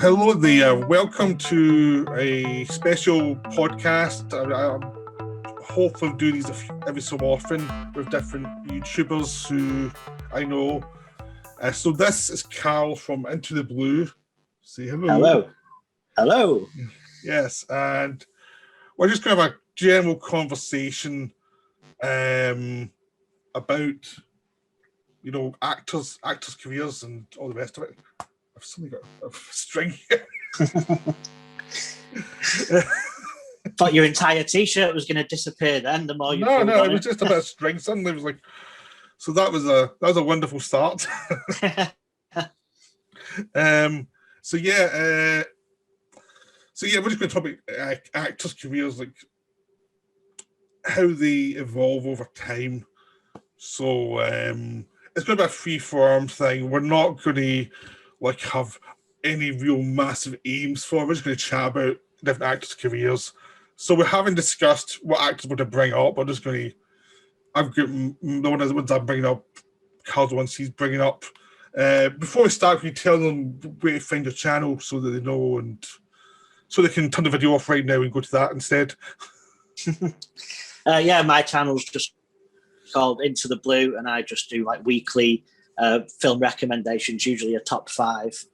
Hello there. Welcome to a special podcast. I hope I'll do these every so often with different YouTubers who I know. So this is Carl from Into the Blu. Say hello. Hello. Hello. Yes, and we're just going to have a general conversation about, actors' careers and all the rest of it. I've suddenly got a string here. Thought your entire T-shirt was going to disappear then. The more you No, it was just a bit of string. Suddenly it was like, so that was a wonderful start. So yeah, we're just going to talk about actors' careers, like how they evolve over time. So it's going to be a free-form thing. We're not going to have any real massive aims for it. We're just going to chat about different actors' careers. So we haven't discussed what actors we're going to bring up. I'm just going to, I've got the ones I'm bringing up, Carl's ones he's bringing up. Before we start, can you tell them where to find your channel so that they know and so they can turn the video off right now and go to that instead? My channel's just called Into the Blu, and I just do weekly film recommendations, usually a top 5,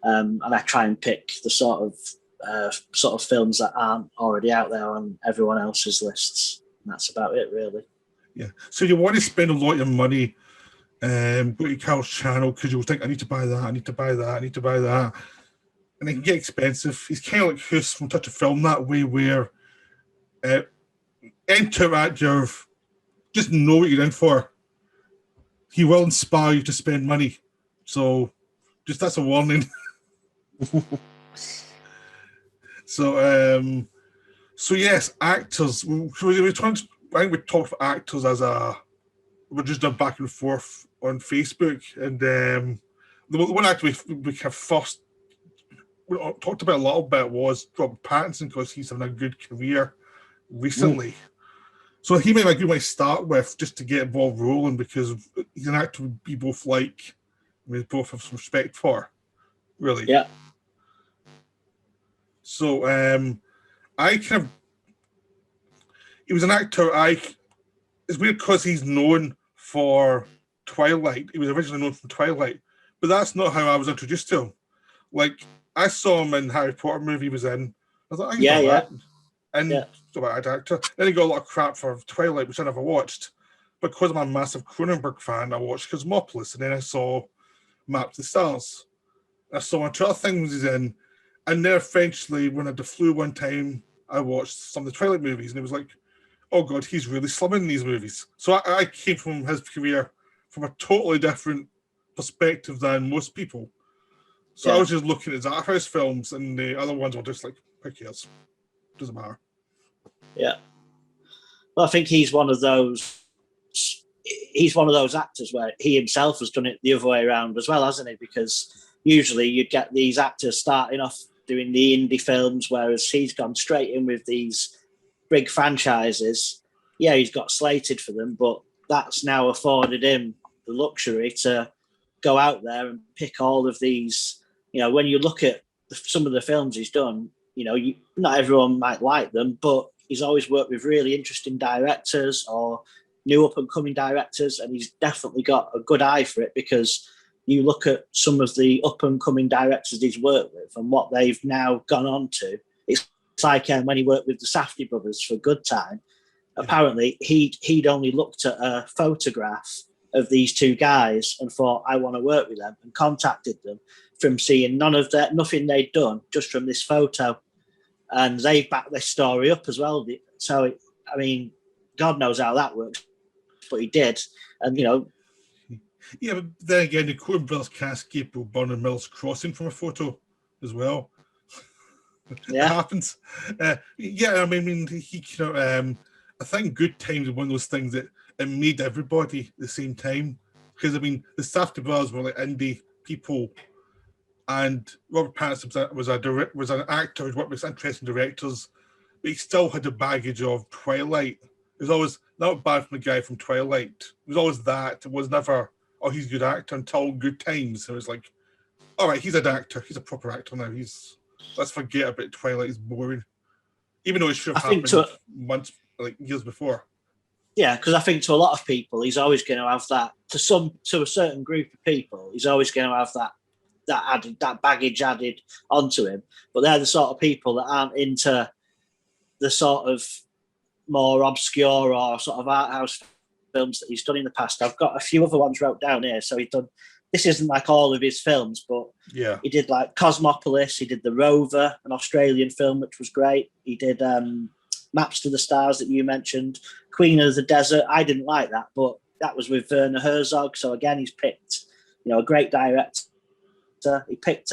and I try and pick the sort of films that aren't already out there on everyone else's lists. And that's about it, really. Yeah. So you want to spend a lot of money, go to Carl's channel because you'll think, I need to buy that, I need to buy that, I need to buy that, and it can get expensive. He's kind of like Hus from Touch of Film that way, where enter at your, just know what you're in for. He will inspire you to spend money. So just that's a warning. So yes, actors. We talked about actors as we're just done back and forth on Facebook, and the one actor we have first talked about a little bit was Robert Pattinson, because he's having a good career recently. Ooh. So he might be a good way to start with, just to get the ball rolling, because he's an actor we both like, we both have some respect for, really. Yeah. So he was an actor. It's weird because he's known for Twilight. He was originally known from Twilight, but that's not how I was introduced to him. I saw him in Harry Potter movie he was in. I thought, so bad actor. Then he got a lot of crap for Twilight, which I never watched. But because I'm a massive Cronenberg fan, I watched Cosmopolis, and then I saw Map to the Stars. I saw two other things he's in, and then eventually, when I had the flu one time, I watched some of the Twilight movies, and it was like, oh god, he's really slimming in these movies. So I came from his career from a totally different perspective than most people. So I was just looking at his art house films, and the other ones were just like, who cares? Doesn't matter. Yeah. Well, I think he's one of those actors where he himself has done it the other way around as well, hasn't he? Because usually you'd get these actors starting off doing the indie films, whereas he's gone straight in with these big franchises. Yeah, he's got slated for them, but that's now afforded him the luxury to go out there and pick all of these. When you look at some of the films he's done, not everyone might like them, but he's always worked with really interesting directors or new up-and-coming directors, and he's definitely got a good eye for it, because you look at some of the up-and-coming directors he's worked with and what they've now gone on to. It's like when he worked with the Safdie brothers for Good Time. Yeah. Apparently, he'd only looked at a photograph of these two guys and thought, I want to work with them, and contacted them from seeing nothing they'd done, just from this photo. And they've backed their story up as well. So, God knows how that works, but he did. And, Yeah, but then again, the Coen brothers cast Gabriel Byrne and Mills Crossing from a photo as well. Yeah. It happens. He I think Good Times is one of those things that it made everybody at the same time. Because, the Safdie brothers were like indie people, and Robert Pattinson was an actor who worked with interesting directors, but he still had the baggage of Twilight. It was always not bad from the guy from Twilight. It was always that. It was never, oh, he's a good actor, until Good Times. It was like, all right, he's an actor. He's a proper actor now. Let's forget about Twilight. It's boring, even though it should have happened months, like years before. Yeah, because I think to a lot of people, he's always going to have that. To a certain group of people, he's always going to have that baggage added onto him. But they're the sort of people that aren't into the sort of more obscure or sort of art house films that he's done in the past. I've got a few other ones wrote down here. So he's done. This isn't like all of his films, but yeah, he did like Cosmopolis. He did The Rover, an Australian film, which was great. He did Maps to the Stars that you mentioned. Queen of the Desert. I didn't like that, but that was with Werner Herzog. So again, he's picked, a great director. He picked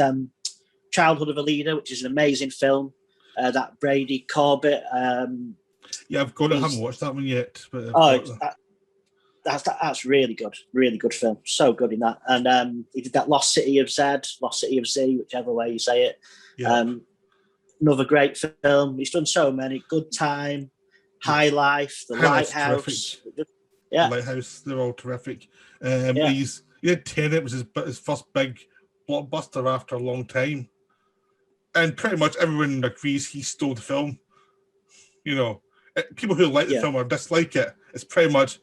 Childhood of a Leader, which is an amazing film. That Brady Corbett. Yeah, I've got it. I haven't watched that one yet. But that's really good film. So good in that. And he did that Lost City of Z, whichever way you say it. Yeah. Another great film. He's done so many. Good Time, High Life, The Lighthouse. Yeah, Lighthouse. They're all terrific. He had Tenet, was his first big blockbuster after a long time, and pretty much everyone agrees he stole the film. People who like the film or dislike it, it's pretty much,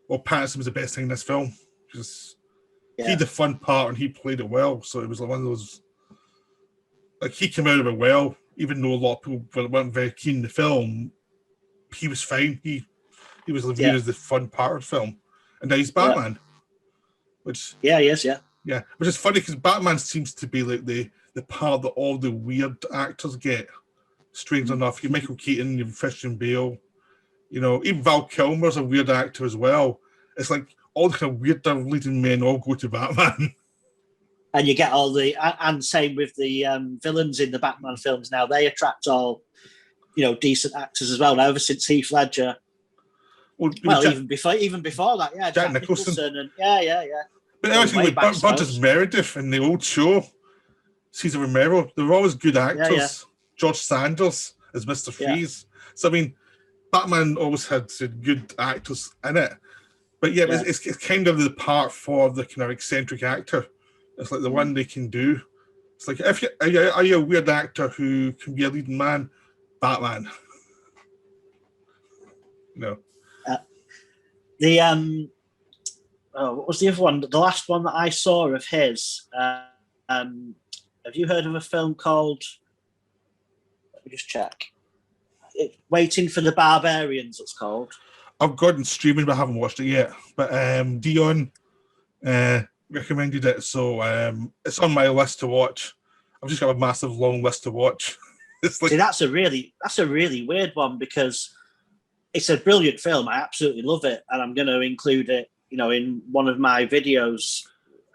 well, Pattinson was the best thing in this film. He had the fun part and he played it well. So it was like one of those, like, he came out of it well, even though a lot of people weren't very keen in the film. He was fine. He was viewed as the fun part of the film, and now he's Batman. Which he is, which is funny because Batman seems to be like the part that all the weird actors get. Strange enough, you Michael Keaton, you Christian Bale, even Val Kilmer's a weird actor as well. It's like all the kind of weird leading men all go to Batman. And you get all and same with the villains in the Batman films now. They attract all, decent actors as well. Now, ever since Heath Ledger. Even before that, Jack Nicholson and But actually, with Burgess Meredith in the old show, Cesar Romero, they were always good actors. Yeah. George Sanders as Mr. Freeze. So I mean, Batman always had good actors in it. But it's kind of the part for the kind of eccentric actor. It's like the one they can do. It's like, are you a weird actor who can be a leading man? Batman. No. What was the other one? The last one that I saw of his. Have you heard of a film called? Let me just check. Waiting for the Barbarians. It's called. I've gotten streaming, but I haven't watched it yet. But Dion recommended it, so it's on my list to watch. I've just got a massive long list to watch. It's like, see, that's a really weird one because it's a brilliant film. I absolutely love it, and I'm going to include it, in one of my videos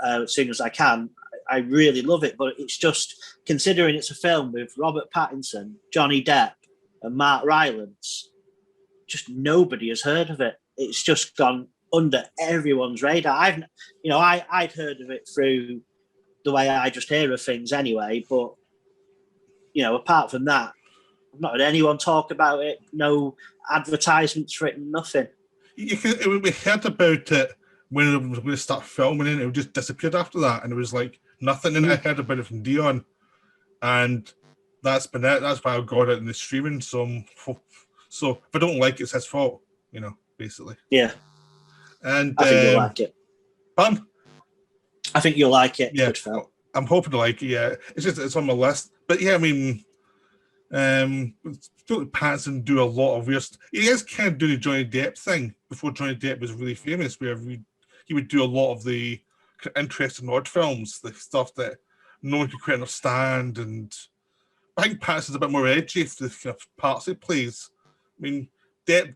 as soon as I can. I really love it, but it's just, considering it's a film with Robert Pattinson, Johnny Depp, and Mark Rylance, just nobody has heard of it. It's just gone under everyone's radar. I'd heard of it through the way I just hear of things anyway, but apart from that, I've not heard anyone talk about it. No advertisements for it, nothing. We heard about it when it was going to start filming, and it just disappeared after that, and it was like nothing. And I heard about it from Dion, and that's been it. That's why I got it in the streaming. So if I don't like it, it's his fault, basically. Yeah. And I think you'll like it. Pardon? I think you'll like it. Yeah, I'm hoping to like it. Yeah, it's on my list. But yeah, I mean, Pattinson do a lot of weird. He is kind of doing the Johnny Depp thing before Johnny Depp was really famous, where he would do a lot of the interesting odd films, the stuff that no one could quite understand. And I think Pattinson's a bit more edgy for the kind of parts he plays. I mean, Depp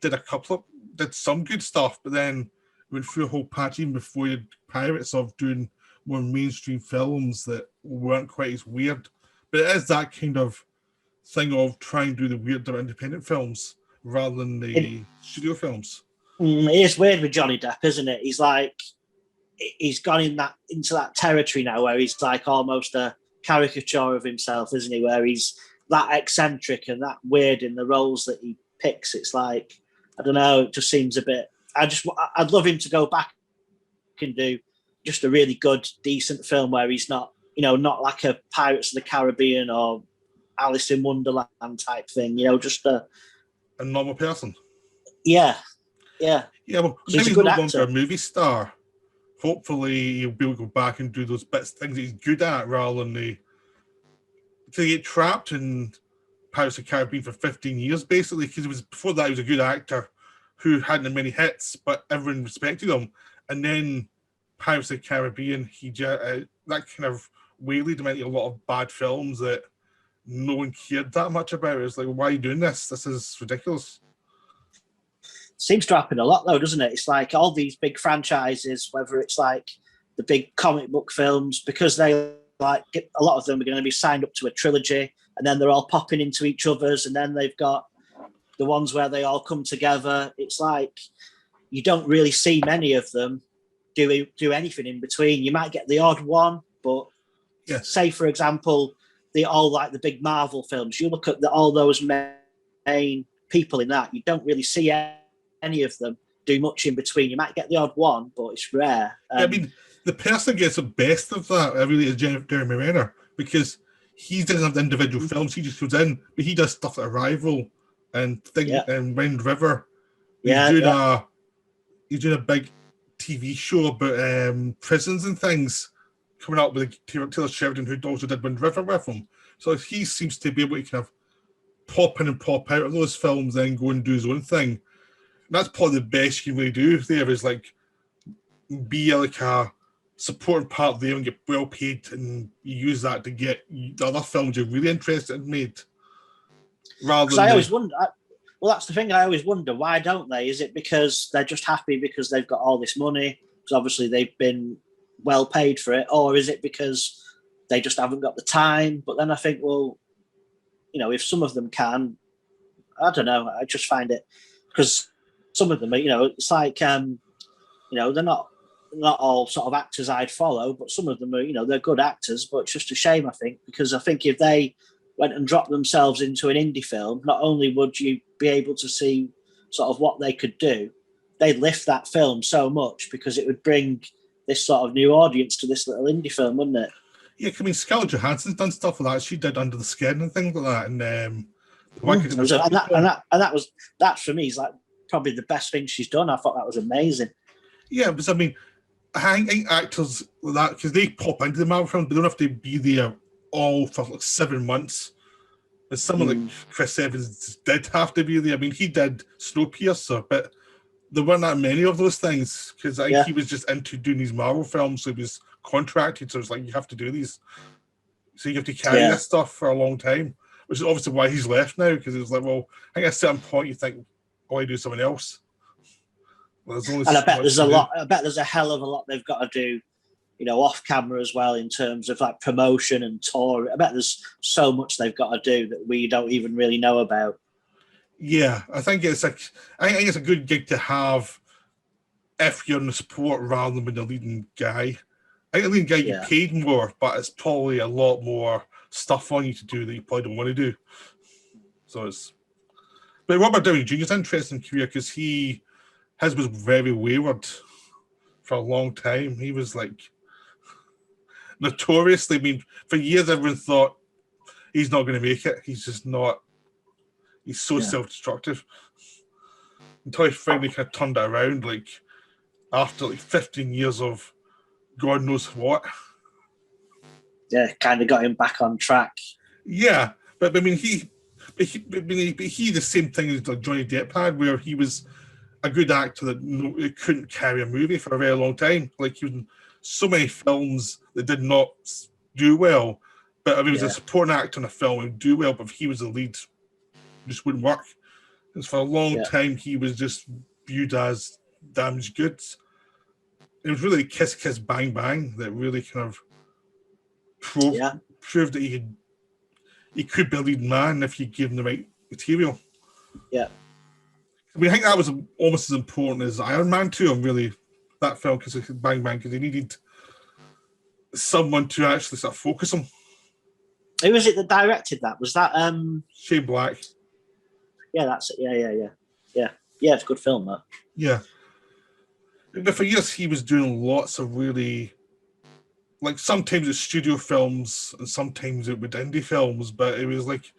did some good stuff, but then went through a whole patch even before he had Pirates of doing more mainstream films that weren't quite as weird. But it is that kind of thing of trying to do the weirder independent films rather than the studio films. It is weird with Johnny Depp, isn't it? He's gone into that territory now where he's like almost a caricature of himself, isn't he? Where he's that eccentric and that weird in the roles that he picks. It's like, I don't know, it just seems a bit. I'd love him to go back and do just a really good, decent film where he's not not like a Pirates of the Caribbean or Alice in Wonderland type thing. Just a normal person. Yeah. Yeah, well, so now he's a he's good no actor. longer a movie star. Hopefully, he'll be able to go back and do those bits, things that he's good at, rather than to get trapped in Pirates of the Caribbean for 15 years, basically, because before that, he was a good actor who hadn't many hits, but everyone respected him. And then Pirates of the Caribbean, that kind of waylaid him into a lot of bad films that no one cared that much about. It's like, why are you doing this? This is ridiculous. Seems to happen a lot, though, doesn't it? It's like all these big franchises, whether it's like the big comic book films, because they a lot of them are going to be signed up to a trilogy, and then they're all popping into each other's, and then they've got the ones where they all come together. It's like you don't really see many of them do anything in between. You might get the odd one, but say, for example, all like the big Marvel films. You look at all those main people in that, you don't really see any of them do much in between. You might get the odd one, but it's rare. I mean, the person that gets the best of that really is Jeremy Renner, because he doesn't have the individual films. He just goes in, but he does stuff like Arrival and and Wind River. He's doing a big TV show about prisons and things, coming out with Taylor Sheridan, who also did Wind River with him. So he seems to be able to kind of pop in and pop out of those films, then go and do his own thing. And that's probably the best you can really do there, is like be like a supporting part there and get well paid, and you use that to get the other films you're really interested in made. Rather than I always wonder. Well, that's the thing. I always wonder, why don't they? Is it because they're just happy because they've got all this money? Because obviously they've been well paid for it, or is it because they just haven't got the time? But then I think, well, if some of them can, I don't know. I just find it, because some of them, it's like, they're not all sort of actors I'd follow, but some of them are, they're good actors. But it's just a shame, I think, because I think if they went and dropped themselves into an indie film, not only would you be able to see sort of what they could do, they'd lift that film so much, because it would bring this sort of new audience to this little indie film, wouldn't it? Yeah, I mean, Scarlett Johansson's done stuff like that. She did Under the Skin and things like that, and that for me is like probably the best thing she's done. I thought that was amazing. Yeah, because I mean, I think actors like that, because they pop into the Marvel films, they don't have to be there all for like 7 months. And someone like Chris Evans did have to be there. I mean, he did Snowpiercer, but there weren't that many of those things, because I think he was just into doing these Marvel films, so he was contracted. So it's like, you have to do these, so you have to carry this stuff for a long time, which is obviously why he's left now, because it was like, well, I think at a certain point you think, oh, I do something else. Well, and I bet there's a hell of a lot they've got to do, off camera as well, in terms of like promotion and tour. I bet there's so much they've got to do that we don't even really know about. Yeah, I think it's a good gig to have if you're in the support rather than being the leading guy. I think the leading guy you paid more, but it's probably a lot more stuff on you to do that you probably don't want to do. So but Robert Downey Jr.'s interesting career, because his was very wayward for a long time. He was like notoriously, I mean, for years everyone thought he's not going to make it. He's just not. He's so self-destructive. Until he finally kind of turned it around, like after like 15 years of God knows what. Yeah, kind of got him back on track. Yeah, but I mean, he the same thing as like Johnny Depp had, where he was a good actor that couldn't carry a movie for a very long time. Like, he was in so many films that did not do well, but if he was a supporting actor in a film, it would do well. But if he was the lead, it just wouldn't work. Because for a long time, he was just viewed as damaged goods. It was really Kiss Kiss Bang Bang that really kind of proved that he could be a leading man if you give him the right material. Yeah. I mean, I think that was almost as important as Iron Man 2, really, that film, because Bang Bang, because he needed someone to actually sort of focus on. Who was it that directed that? Was that Shane Black? Yeah, that's it. Yeah. It's a good film, that. Yeah. But for years, he was doing lots of really like sometimes it's studio films and sometimes it would indie films, but it was like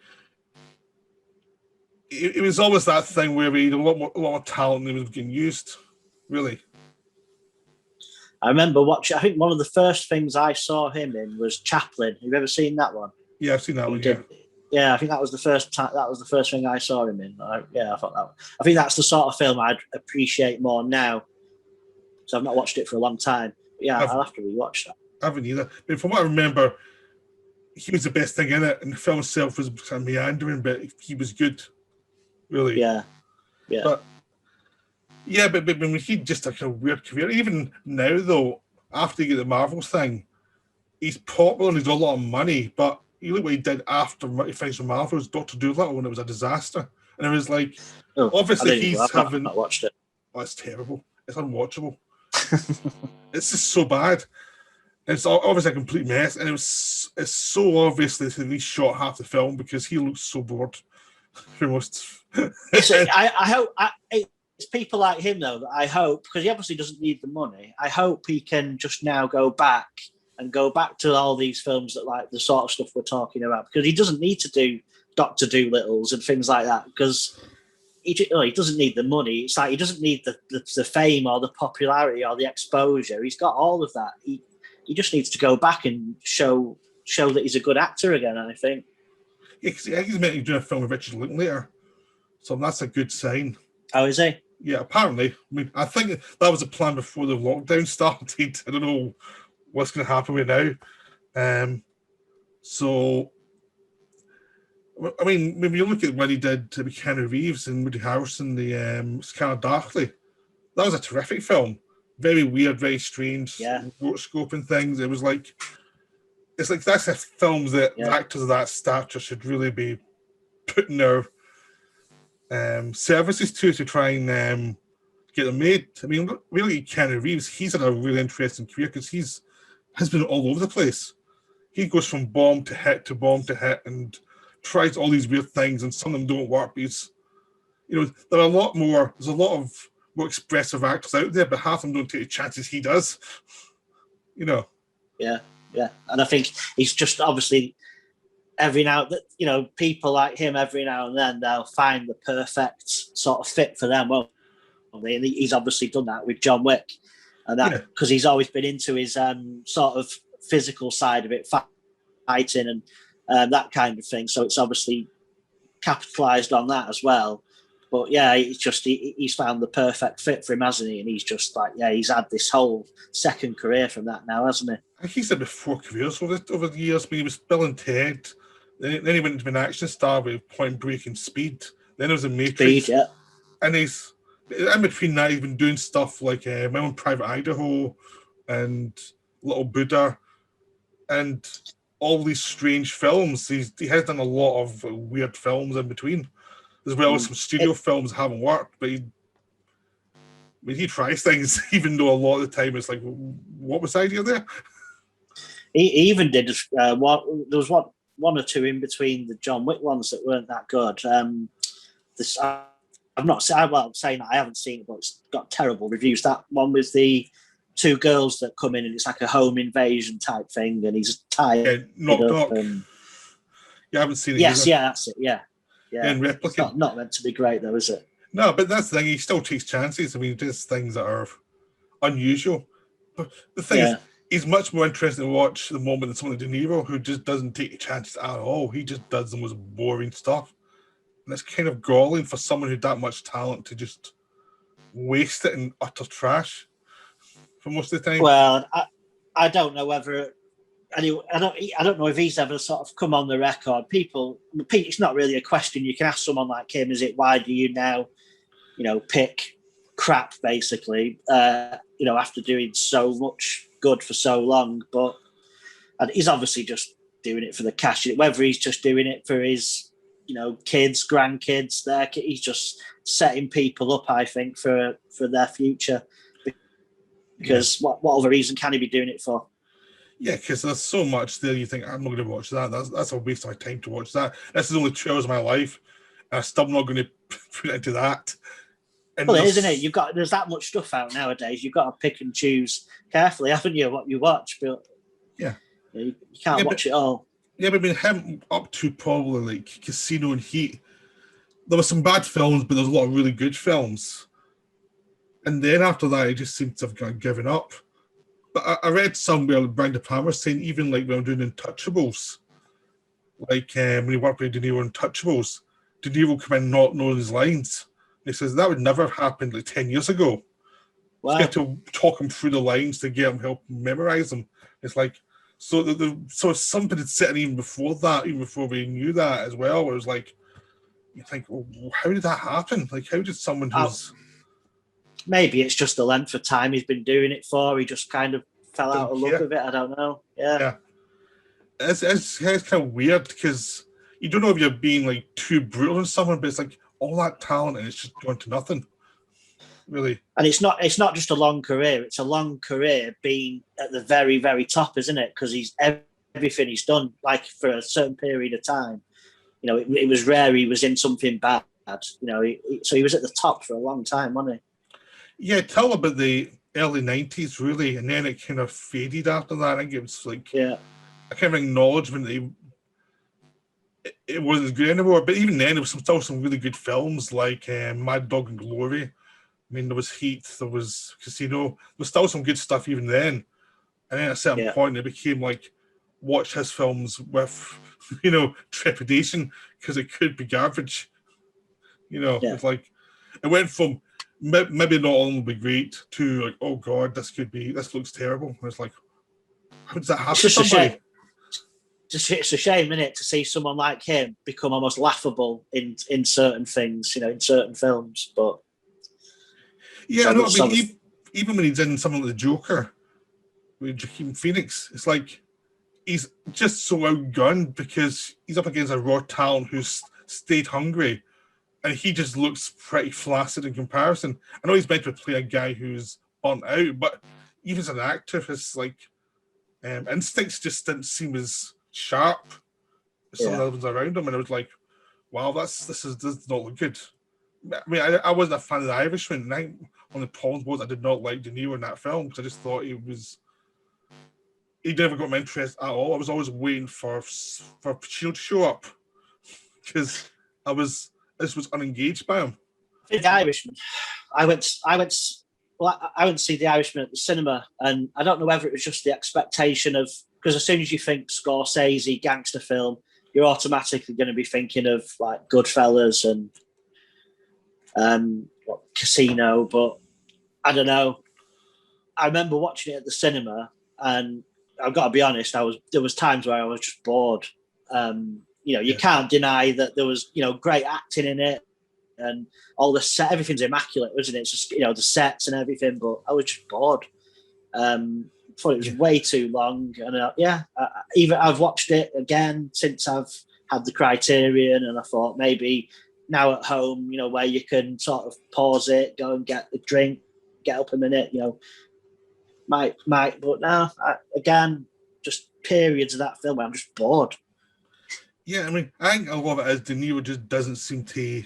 it was always that thing where we had a lot of talent that was getting used, really. I remember watching. I think one of the first things I saw him in was Chaplin. Have you ever seen that one? Yeah, I've seen that He one. did. Yeah, I think that was the first time. That was the first thing I saw him in. I thought that. I think that's the sort of film I'd appreciate more now. So I've not watched it for a long time. But yeah, I'll have to rewatch that. I haven't either. But from what I remember, he was the best thing in it, and the film itself was kind of meandering, but he was good, really. Yeah. But when he just a kind of weird career. Even now, though, after he get the Marvels thing, he's popular and he's got a lot of money. But you look what he did after he finished with Marvels, Doctor Dolittle, and it was a disaster. And it was like, obviously he's having. I've not watched it. Oh, it's terrible. It's unwatchable. It's just so bad. It's obviously a complete mess, and it's so obvious that he shot half the film because he looks so bored for most. I hope it's people like him though that I hope, because he obviously doesn't need the money. I hope he can just now go back to all these films that like the sort of stuff we're talking about, because he doesn't need to do Doctor Dolittles and things like that because he doesn't need the money. It's like he doesn't need the fame or the popularity or the exposure. He's got all of that. He just needs to go back and show that he's a good actor again, I think. Yeah, because he's meant to be doing a film with Richard Linklater, so that's a good sign. Oh, is he? Yeah, apparently. I mean, I think that was a plan before the lockdown started. I don't know what's going to happen with it now. So, I mean, when you look at what he did to Keanu Reeves and Woody Harrelson, the Scanner Darkly, that was a terrific film. Very weird, very strange, scoping things. It was like, it's like that's the films that actors of that stature should really be putting their services to try and get them made. I mean, really, Keanu Reeves, he's had a really interesting career because he's been all over the place. He goes from bomb to hit to bomb to hit and tries all these weird things, and some of them don't work. But there's a lot more more expressive actors out there, but half of them don't take the chances he does. Yeah. And I think he's just obviously every now that people like him every now and then they'll find the perfect sort of fit for them. Well, and he's obviously done that with John Wick, and that because he's always been into his sort of physical side of it, fighting and that kind of thing. So it's obviously capitalized on that as well. But yeah, it's just he's found the perfect fit for him, hasn't he? And he's just like, he's had this whole second career from that now, hasn't he? I think he's had 4 careers over the years. I mean, he was Bill and Ted. Then he went into an action star with Point Break and Speed. Then there was a Matrix. Speed, yeah. And he's in between that, he's been doing stuff like My Own Private Idaho and Little Buddha and all these strange films. He has done a lot of weird films in between, as well as some studio films haven't worked. But he tries things, even though a lot of the time it's like, what was the idea there? He even did there was one or two in between the John Wick ones that weren't that good. I'm saying that I haven't seen it, but it's got terrible reviews. That one with the 2 girls that come in and it's like a home invasion type thing, and he's tied Knock Knock. I haven't seen it. Yes, either. Yeah, that's it. Yeah. And Replicant. It's not meant to be great though, is it? No, but that's the thing. He still takes chances. I mean, he does things that are unusual. But the thing is, he's much more interesting to watch the moment than someone like De Niro, who just doesn't take chances at all. He just does the most boring stuff. And it's kind of galling for someone who'd that much talent to just waste it in utter trash for most of the time. Well, I don't know whether... Anyway, I don't know if he's ever sort of come on the record. It's not really a question you can ask someone like him, is it? Why do you now, pick crap, basically, after doing so much good for so long? And he's obviously just doing it for the cash. Whether he's just doing it for his, kids, grandkids, he's just setting people up, I think, for their future. Because what other reason can he be doing it for? Yeah, because there's so much there. You think I'm not going to watch that. That's a waste of my time to watch that. This is only 2 hours of my life, and I'm still not going to put it into that. And well, it is, isn't it? There's that much stuff out nowadays. You've got to pick and choose carefully, haven't you? What you watch, but Yeah. You can't watch it all. Yeah, but I mean, him up to probably like Casino and Heat, there were some bad films, but there's a lot of really good films. And then after that, he just seemed to have kind of given up. But I read somewhere Brian De Palma saying even like when I'm doing Untouchables, like when he worked with De Niro in Untouchables, De Niro come in not knowing his lines. And he says that would never have happened like 10 years ago. Wow. You have to talk him through the lines to get him, help him memorize them. It's like, so something had set in even before that, even before we knew that as well. It was like, you think, well, how did that happen? Like, how did someone who's... Maybe it's just the length of time he's been doing it for. He just kind of fell out of love with it. I don't know. Yeah. It's kind of weird because you don't know if you're being like too brutal on someone, but it's like all that talent and it's just going to nothing. Really. And it's not just a long career. It's a long career being at the very, very top, isn't it? Because he's everything he's done, like for a certain period of time. You know, it was rare he was in something bad. You know, so he was at the top for a long time, wasn't he? Yeah, tell about the early 90s, really, and then it kind of faded after that. I think it was like a kind of acknowledgement that it wasn't good anymore. But even then, there was still some really good films like Mad Dog and Glory. I mean, there was Heat, there was Casino. There was still some good stuff even then. And then at a certain point, it became like, watch his films with, trepidation because it could be garbage. It's like, it went from maybe not all will be great to like, oh God, this looks terrible. And it's like, how does that happen to somebody? It's a shame, isn't it, to see someone like him become almost laughable in certain things, in certain films. But yeah, no, I mean, even when he's in something like The Joker with Joaquin Phoenix, it's like he's just so outgunned because he's up against a raw talent who's stayed hungry, and he just looks pretty flaccid in comparison. I know he's meant to play a guy who's burnt out, but even as an actor, his like instincts just didn't seem as sharp as some of the other ones around him, and I was like, wow, this does not look good. I mean, I wasn't a fan of The Irishman, and I think one of the problems was I did not like De Niro in that film because I just thought he never got my interest at all. I was always waiting for Pacino to show up because I was unengaged by him. The Irishman, I went to see The Irishman at the cinema, and I don't know whether it was just the expectation of, because as soon as you think Scorsese gangster film, you're automatically going to be thinking of like Goodfellas and Casino, but I don't know. I remember watching it at the cinema, and I've got to be honest, there was times where I was just bored. You can't deny that there was great acting in it, and all the set, everything's immaculate, wasn't it? It's just the sets and everything, but I was just bored. Thought it was way too long, and even I've watched it again since I've had the Criterion, and I thought maybe now at home, where you can sort of pause it, go and get a drink, get up a minute, might, but now again, just periods of that film where I'm just bored. Yeah, I mean, I think a lot of it is De Niro just doesn't seem to,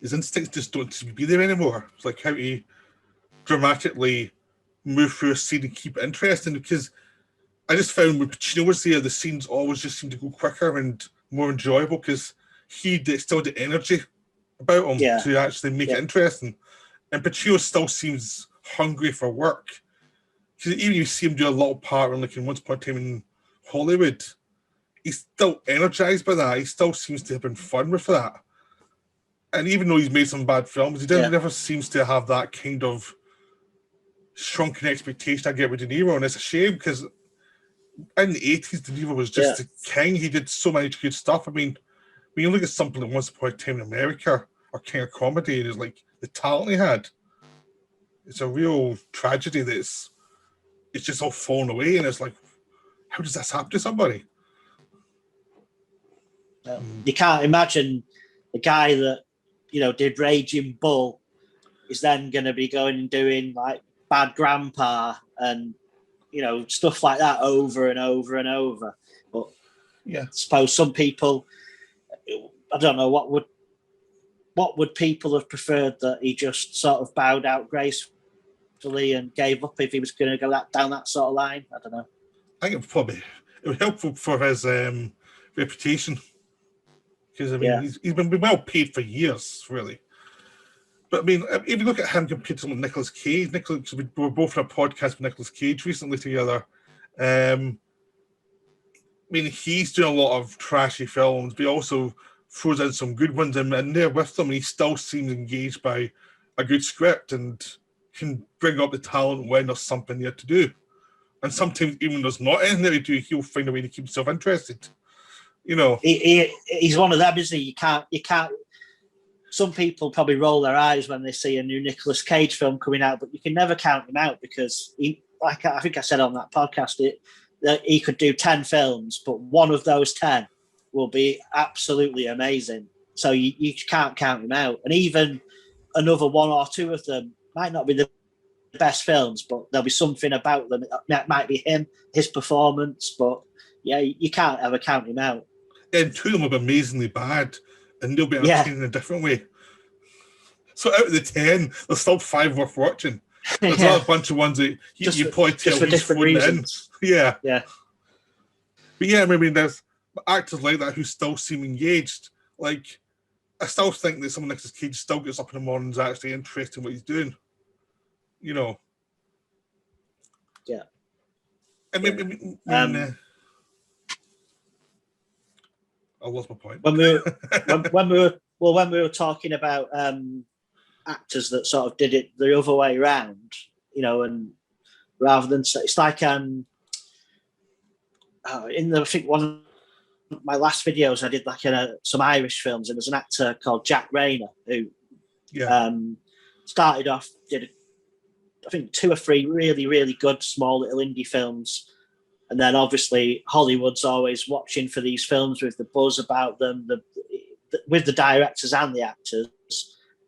his instincts just don't seem to be there anymore. It's like how to dramatically move through a scene and keep it interesting, because I just found when Pacino was there, the scenes always just seemed to go quicker and more enjoyable because he still had the energy about him to actually make it interesting. And Pacino still seems hungry for work. Because even if you see him do a little part in like in Once Upon a Time in Hollywood, he's still energized by that. He still seems to have been fun with that. And even though he's made some bad films, he never seems to have that kind of shrunken expectation I get with De Niro. And it's a shame because in the 80s, De Niro was just the king. He did so many good stuff. I mean, when you look at something like Once Upon a Time in America or King of Comedy, and it's like the talent he had, it's a real tragedy that it's just all fallen away. And it's like, how does this happen to somebody? You can't imagine the guy that did Raging Bull is then going to be going and doing like Bad Grandpa and stuff like that over and over and over. But I suppose some people, I don't know, what would people have preferred, that he just sort of bowed out gracefully and gave up if he was going to go down that sort of line? I don't know. I think it would help for his reputation, because I mean Yeah. he's been well paid for years, really. But I mean, if you look at him compared to someone like Nicolas Cage, we were both on a podcast with Nicolas Cage recently together. I mean, he's doing a lot of trashy films, but he also throws in some good ones in there with them, and he still seems engaged by a good script and can bring up the talent when there's something there to do. And sometimes, even when there's not anything there to do, he'll find a way to keep himself interested. You know, he's one of them, isn't he? You can't. Some people probably roll their eyes when they see a new Nicolas Cage film coming out, but you can never count him out, because like I think I said on that podcast, that he could do 10 films, but one of those 10 will be absolutely amazing. So you can't count him out. And even another one or two of them might not be the best films, but there'll be something about them. It might be him, his performance, but yeah, you can't ever count him out. and two of them will be amazingly bad, and they'll be Yeah. entertaining in a different way. So out of the 10, there's still 5 worth watching. There's Yeah. not a bunch of ones that you probably tell for different reasons. In. Yeah. Yeah. But yeah, I mean, there's actors like that who still seem engaged. Like, I still think that someone like this Cage still gets up in the mornings actually interested in what he's doing. You know. Yeah. I mean, I lost my point. When we were talking about actors that sort of did it the other way around, you know, and rather than it's like I think one of my last videos I did like some Irish films, and there's an actor called Jack Rayner who started off, did I think 2 or 3 really, really good small little indie films. And then obviously Hollywood's always watching for these films with the buzz about them, with the directors and the actors.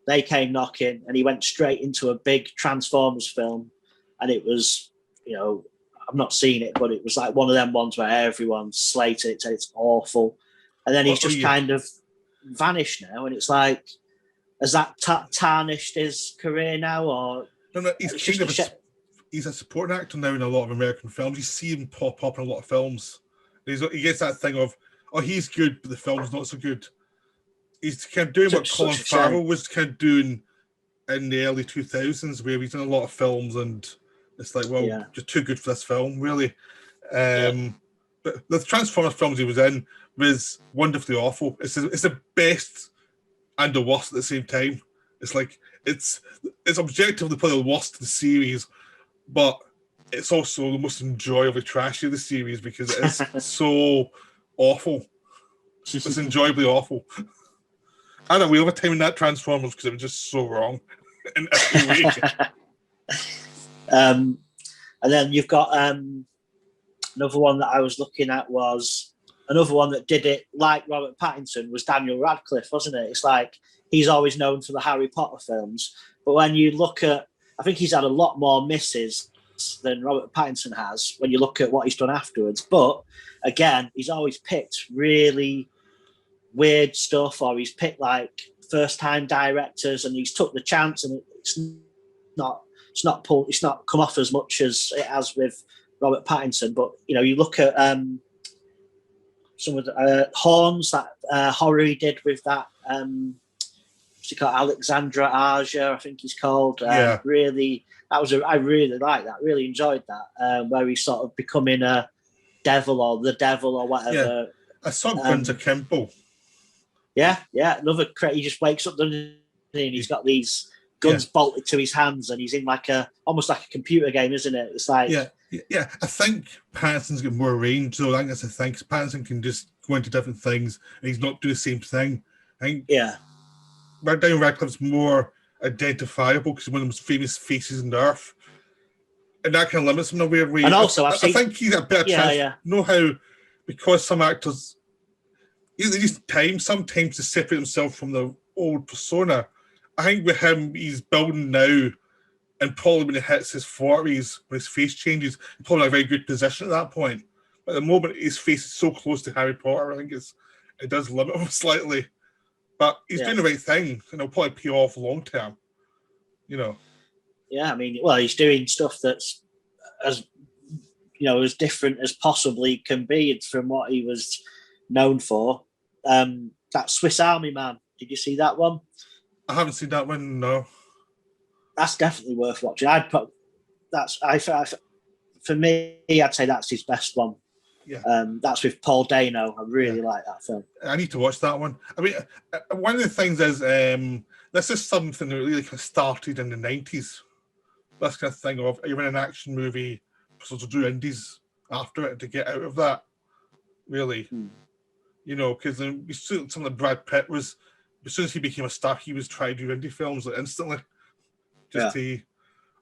They came knocking, and he went straight into a big Transformers film. And it was, you know, I've not seen it, but it was like one of them ones where everyone slated it, said it's awful. And then he's just kind of vanished now. And it's like, has that tarnished his career now? Or no, he's a supporting actor now in a lot of American films. You see him pop up in a lot of films. He gets that thing of, oh, he's good, but the film's not so good. He's kind of doing what Colin Farrell was kind of doing in the early 2000s, where he's done a lot of films, and it's like, well, you're too good for this film, really. But the Transformers films he was in was wonderfully awful. It's the best and the worst at the same time. It's like, it's objectively probably the worst of the series, but it's also the most enjoyably trashy of the series, because it is so awful. It's enjoyably awful. I don't know, we have a time in that Transformers because it was just so wrong in every way. And then you've got another one that I was looking at, was another one that did it like Robert Pattinson, was Daniel Radcliffe, wasn't it? It's like, he's always known for the Harry Potter films, but when you look at, I think he's had a lot more misses than Robert Pattinson has when you look at what he's done afterwards. But again, he's always picked really weird stuff, or he's picked like first-time directors, and he's took the chance, and it's not come off as much as it has with Robert Pattinson. But you know, you look at some of the Horns, that horror he did with that. What's he called? Alexandra Aja, I think he's called. Really, I really like that. Really enjoyed that. Where he's sort of becoming a devil or the devil or whatever. Yeah. I saw Guns Akimbo. Yeah. Another he just wakes up and he's got these guns bolted to his hands, and he's in like almost like a computer game, isn't it? It's like yeah. I think Pattinson's got more range, so I think that's the thing. Pattinson can just go into different things, and he's not doing the same thing. I think Daniel Radcliffe's more identifiable because he's one of the most famous faces on the earth, and that kind of limits him in a weird way. And also, I think he's a better chance. You know how, because some actors, they use time sometimes to separate himself from the old persona. I think with him, he's building now, and probably when he hits his 40s, when his face changes, he's probably in a very good position at that point. But at the moment, his face is so close to Harry Potter, I think it does limit him slightly. But he's doing the right thing, and it'll probably pay off long term, you know. Yeah, I mean, well, he's doing stuff that's as as different as possibly can be from what he was known for. That Swiss Army Man. Did you see that one? I haven't seen that one. No. That's definitely worth watching. For me, I'd say that's his best one. Yeah. That's with Paul Dano. I really like that film. I need to watch that one. I mean, one of the things is this is something that really kind of started in the 90s. This kind of thing of you're in an action movie, supposed to do indies after it to get out of that, really. Because we saw something that Brad Pitt was, as soon as he became a star, he was trying to do indie films like, instantly, just to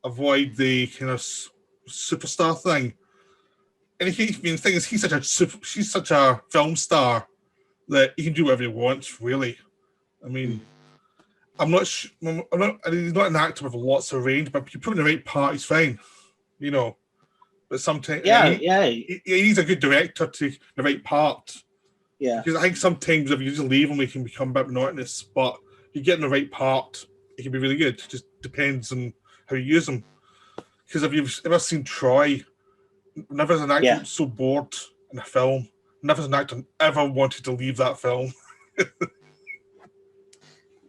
avoid the kind of superstar thing. And the thing is, she's such a film star that he can do whatever he wants, really. I mean, he's not an actor with lots of range, but if you put him in the right part, he's fine, But sometimes, he's a good director to the right part. Yeah. Because I think sometimes if you just leave him, he can become a bit monotonous. But if you get in the right part, he can be really good. It just depends on how you use him. Because if you've ever seen Troy, never as an actor so bored in a film, never as an actor ever wanted to leave that film.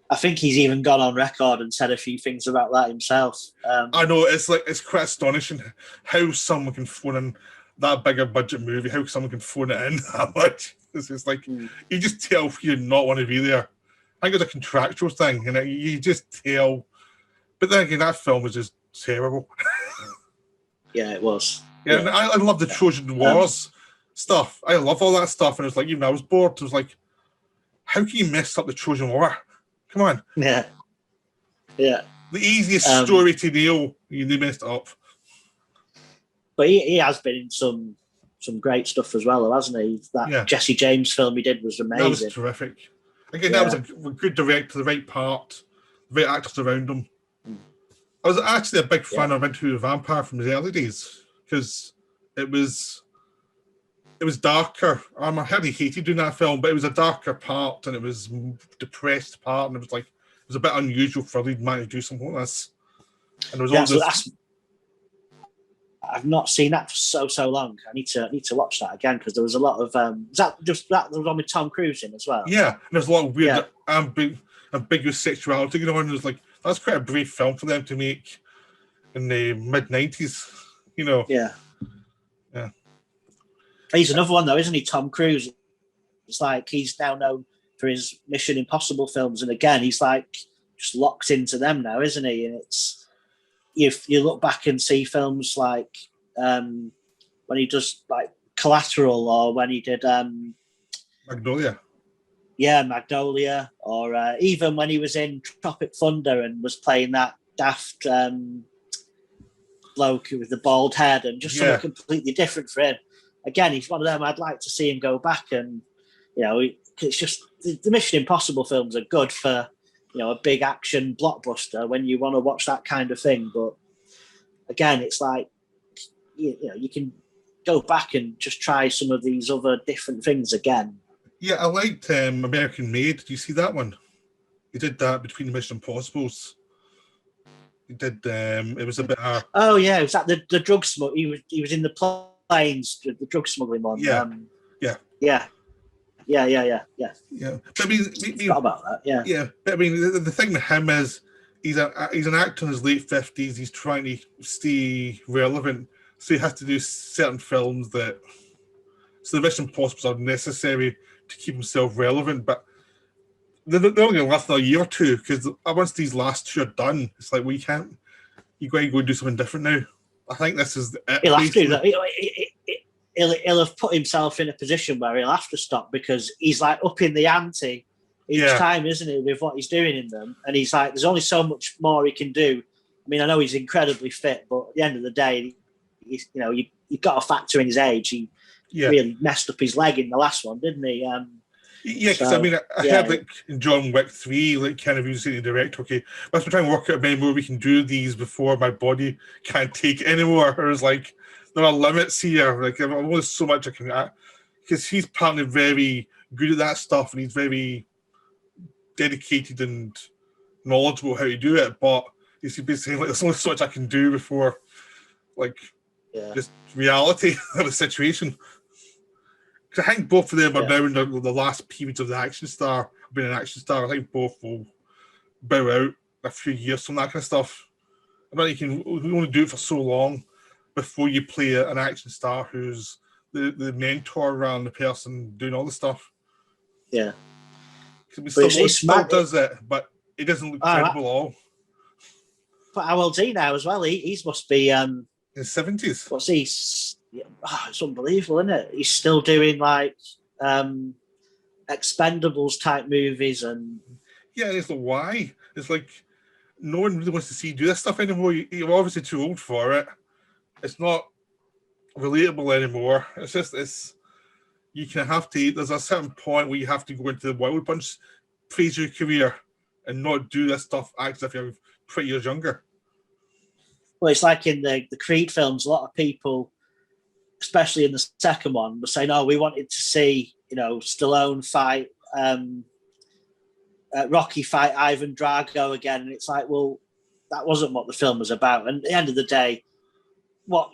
I think he's even gone on record and said a few things about that himself. I know, it's quite astonishing how someone can phone in that bigger budget movie, how someone can phone it in that much. It's just like, you just tell you not want to be there. I think it's a contractual thing, and you just tell. But then again, that film was just terrible. Yeah, it was. Yeah, and I love the Trojan Wars stuff. I love all that stuff, and it's like, even I was bored. It was like, how can you mess up the Trojan War? Come on. Yeah. The easiest story to nail, they messed it up. But he has been in some great stuff as well, hasn't he? That Jesse James film he did was amazing. That was terrific. Again, that was a good director, the right part, the right actors around him. I was actually a big fan of Into the Vampire from the early days because it was darker. I heard he hated doing that film, but it was a darker part and it was a depressed part, and it was a bit unusual for a lead man to do something like this. And there was all this. I've not seen that for so long. I need to watch that again because there was a lot of that was on with Tom Cruise in as well. Yeah, and there's a lot of weird ambiguous sexuality going on. And it was like, that's quite a brief film for them to make in the mid-90s, Yeah. He's another one though, isn't he? Tom Cruise. It's like he's now known for his Mission Impossible films, and again, he's like just locked into them now, isn't he? And it's, if you look back and see films like when he does like Collateral, or when he did Magnolia. Yeah, Magnolia, or even when he was in Tropic Thunder and was playing that daft bloke with the bald head and just something completely different for him. Again, he's one of them. I'd like to see him go back, and it's just the Mission Impossible films are good for a big action blockbuster when you want to watch that kind of thing. But again, it's like you can go back and just try some of these other different things again. Yeah, I liked American Made. Do you see that one? He did that between the Mission Impossibles. He did. It was a bit. Oh yeah, was that the drug smuggle? He was in the planes, the drug smuggling one. Yeah. Yeah. But I mean, forgot about that. Yeah. Yeah, but I mean, the thing with him is he's an actor in his late 50s. He's trying to stay relevant, so he has to do certain films that. So the Mission Impossibles are necessary to keep himself relevant, but they're only going to last another year or two, because once these last two are done, it's like, you got to go and do something different now. I think this is it. He'll have to that. He'll have put himself in a position where he'll have to stop, because he's like up in the ante each time, isn't he, with what he's doing in them? And he's like, there's only so much more he can do. I mean, I know he's incredibly fit, but at the end of the day, you've got to factor in his age. He really messed up his leg in the last one, didn't he? Because I heard like in John Wick 3, like kind of he was saying to the director, okay, let's try and work out how many more we can do these before my body can't take it anymore. Or it's like, there are limits here. Like, I've only so much I can, because he's apparently very good at that stuff, and he's very dedicated and knowledgeable how to do it. But he's basically saying, like, there's only so much I can do before, like, just reality of the situation. Because I think both of them are now in the last periods of the action star, being an action star. I think both will bow out a few years from that kind of stuff. I mean, you can only do it for so long before you play an action star who's the mentor around the person doing all the stuff. Yeah. Stallone still does it, but it doesn't look credible at all. But how old's he now as well? He must be in his 70s. What's he? It's unbelievable, isn't it? He's still doing like Expendables type movies and it's like why? It's like no one really wants to see you do this stuff anymore. You're obviously too old for it. It's not relatable anymore. You can have to. There's a certain point where you have to go into the wild bunch phase of your career and not do this stuff as if you're 20 years younger. Well, it's like in the Creed films, a lot of people, especially in the second one, were saying, "Oh, we wanted to see, Stallone fight, Rocky fight Ivan Drago again," and it's like, well, that wasn't what the film was about. And at the end of the day, what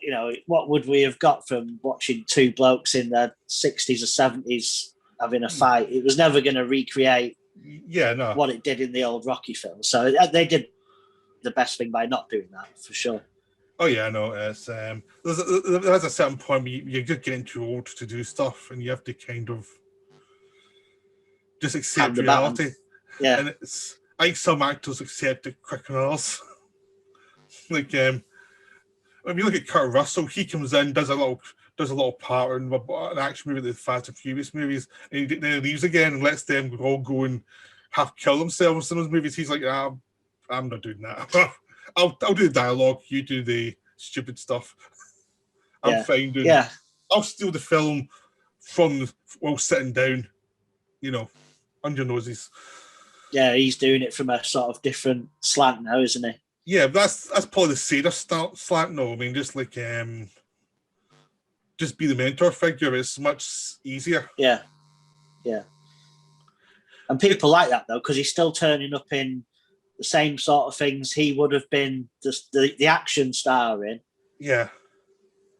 would we have got from watching two blokes in their 60s or 70s having a fight? It was never going to recreate what it did in the old Rocky film. So they did the best thing by not doing that, for sure. Oh yeah, no, it's there's a certain point where you're just getting too old to do stuff, and you have to kind of just accept reality. Yeah, and it's like some actors accept it quicker than others. Like when you look at Kurt Russell, he comes in, does a little part in an action movie, the Fast and Furious movies, and then he leaves again and lets them all go and half kill themselves in those movies. He's like, I'm not doing that. I'll do the dialogue. You do the stupid stuff. I'm fine doing. Yeah, I'll steal the film from while sitting down. On your noses. Yeah, he's doing it from a sort of different slant now, isn't he? Yeah, that's probably the sadist slant. No, I mean just like just be the mentor figure. It's much easier. Yeah. And people like that though, because he's still turning up in the same sort of things he would have been the action star in. Yeah.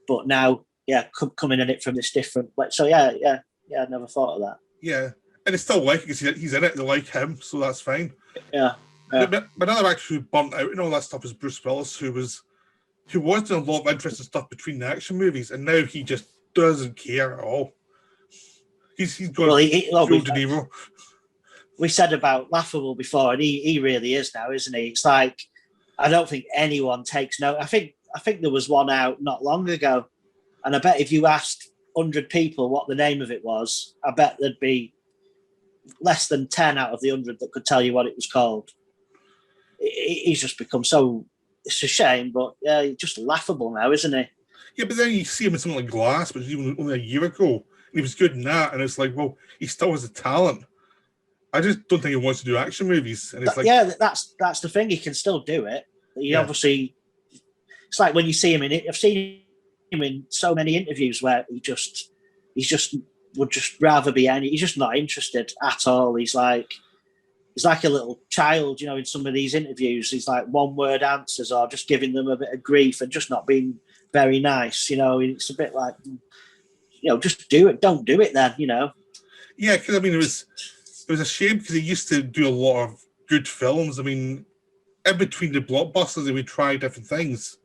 But now, coming in it from this different. So I never thought of that. Yeah, and it's still like it because he's in it. They like him, so that's fine. Yeah. But another actor who burnt out and all that stuff is Bruce Willis, who was doing a lot of interesting stuff between the action movies, and now he just doesn't care at all. He's gone full De Niro. We said about Laughable before, and he really is now, isn't he? It's like I don't think anyone takes note. I think there was one out not long ago, and I bet if you asked 100 people what the name of it was, I bet there'd be less than 10 out of the 100 that could tell you what it was called. He's just become so. It's a shame, but he's just laughable now, isn't he? Yeah, but then you see him in something like Glass, which was even only a year ago, and he was good in that, and it's like, well, he still has the talent. I just don't think he wants to do action movies, and it's that's the thing. He can still do it. He obviously, it's like when you see him in it. I've seen him in so many interviews where he just would just rather be he's just not interested at all. He's like a little child, in some of these interviews. He's like one word answers or just giving them a bit of grief and just not being very nice. It's a bit like, just do it. Don't do it then. Yeah, because I mean, it was a shame because he used to do a lot of good films. I mean, in between the blockbusters, he would try different things.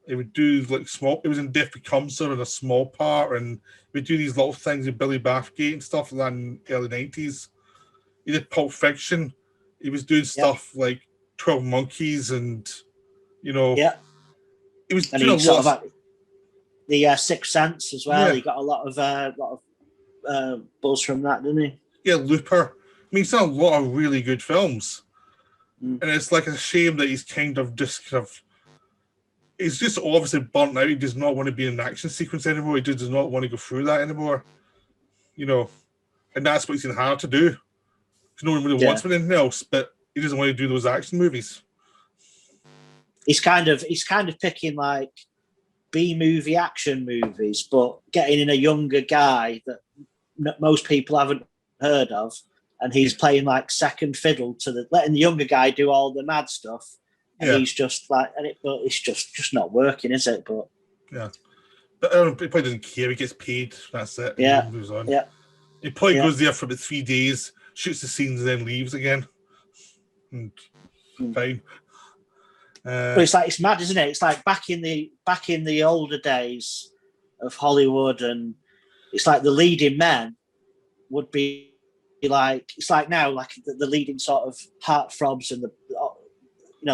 He would do like small. It was in Death Becomes Her in a small part, and he would do these little things with Billy Bathgate and stuff like that in the early 90s. He did Pulp Fiction. He was doing stuff like 12 Monkeys and, he was doing a lot of the Sixth Sense as well. Yeah. He got a lot of buzz from that, didn't he? Yeah, Looper. I mean, he's done a lot of really good films. And it's like a shame that he's he's just obviously burnt out. He does not want to be in an action sequence anymore. He just does not want to go through that anymore. And that's what he's going to have to do. Because no one really wants anything else, but he doesn't want to do those action movies. He's kind of picking like B-movie action movies, but getting in a younger guy that most people haven't heard of, and he's playing like second fiddle to letting the younger guy do all the mad stuff. And he's just like, but it's just not working, is it? But Yeah. But he probably doesn't care. He gets paid. That's it. Yeah. And he moves on. Yeah. He probably goes there for about 3 days, shoots the scenes, and then leaves again. And fine. But it's mad, isn't it? It's like back in the older days of Hollywood, and it's like the leading men would be like, it's like now, like the leading sort of heartthrobs and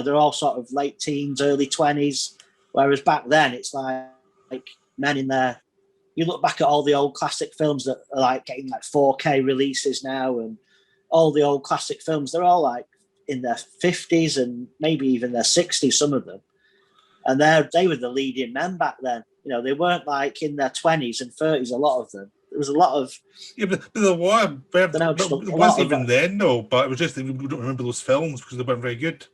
they're all sort of late teens, early 20s, whereas back then it's like men in their, you look back at all the old classic films that are like getting like 4K releases now, and all the old classic films, they're all like in their 50s and maybe even their 60s, some of them. And they were the leading men back then. They weren't like in their 20s and 30s, a lot of them. There was a lot of... Yeah, but there wasn't even then, though, but it was just that we don't remember those films because they weren't very good.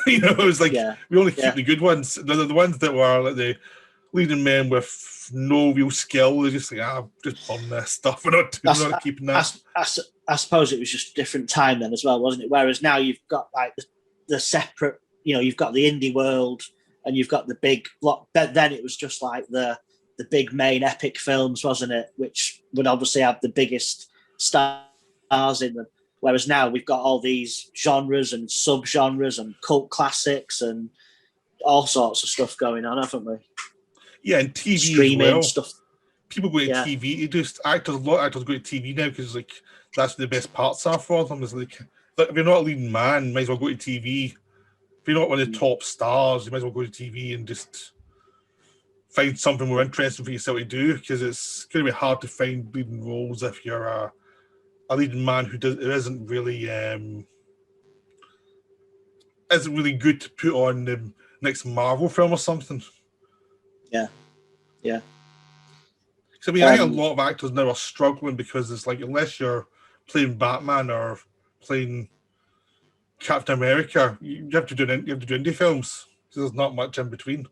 It was like, we only keep the good ones. The ones that were like the leading men with no real skill, they're just like, just burn this stuff. We're not keeping that. I suppose it was just a different time then as well, wasn't it? Whereas now you've got like the separate, you've got the indie world and you've got the big block. Then it was just like the big main epic films, wasn't it? Which would obviously have the biggest stars in them. Whereas now we've got all these genres and sub-genres and cult classics and all sorts of stuff going on, haven't we? Yeah, and TV streaming as well. Stuff. People go to TV. A lot of actors go to TV now because like that's the best parts are for them. Is like if you're not a leading man, you might as well go to TV. If you're not one of the top stars, you might as well go to TV and just find something more interesting for yourself to do, because it's going to be hard to find leading roles if you're a leading man who isn't really good to put on the next Marvel film or something. Yeah. So I mean, I think a lot of actors now are struggling because it's like, unless you're playing Batman or playing Captain America, you have to do indie films because there's not much in between.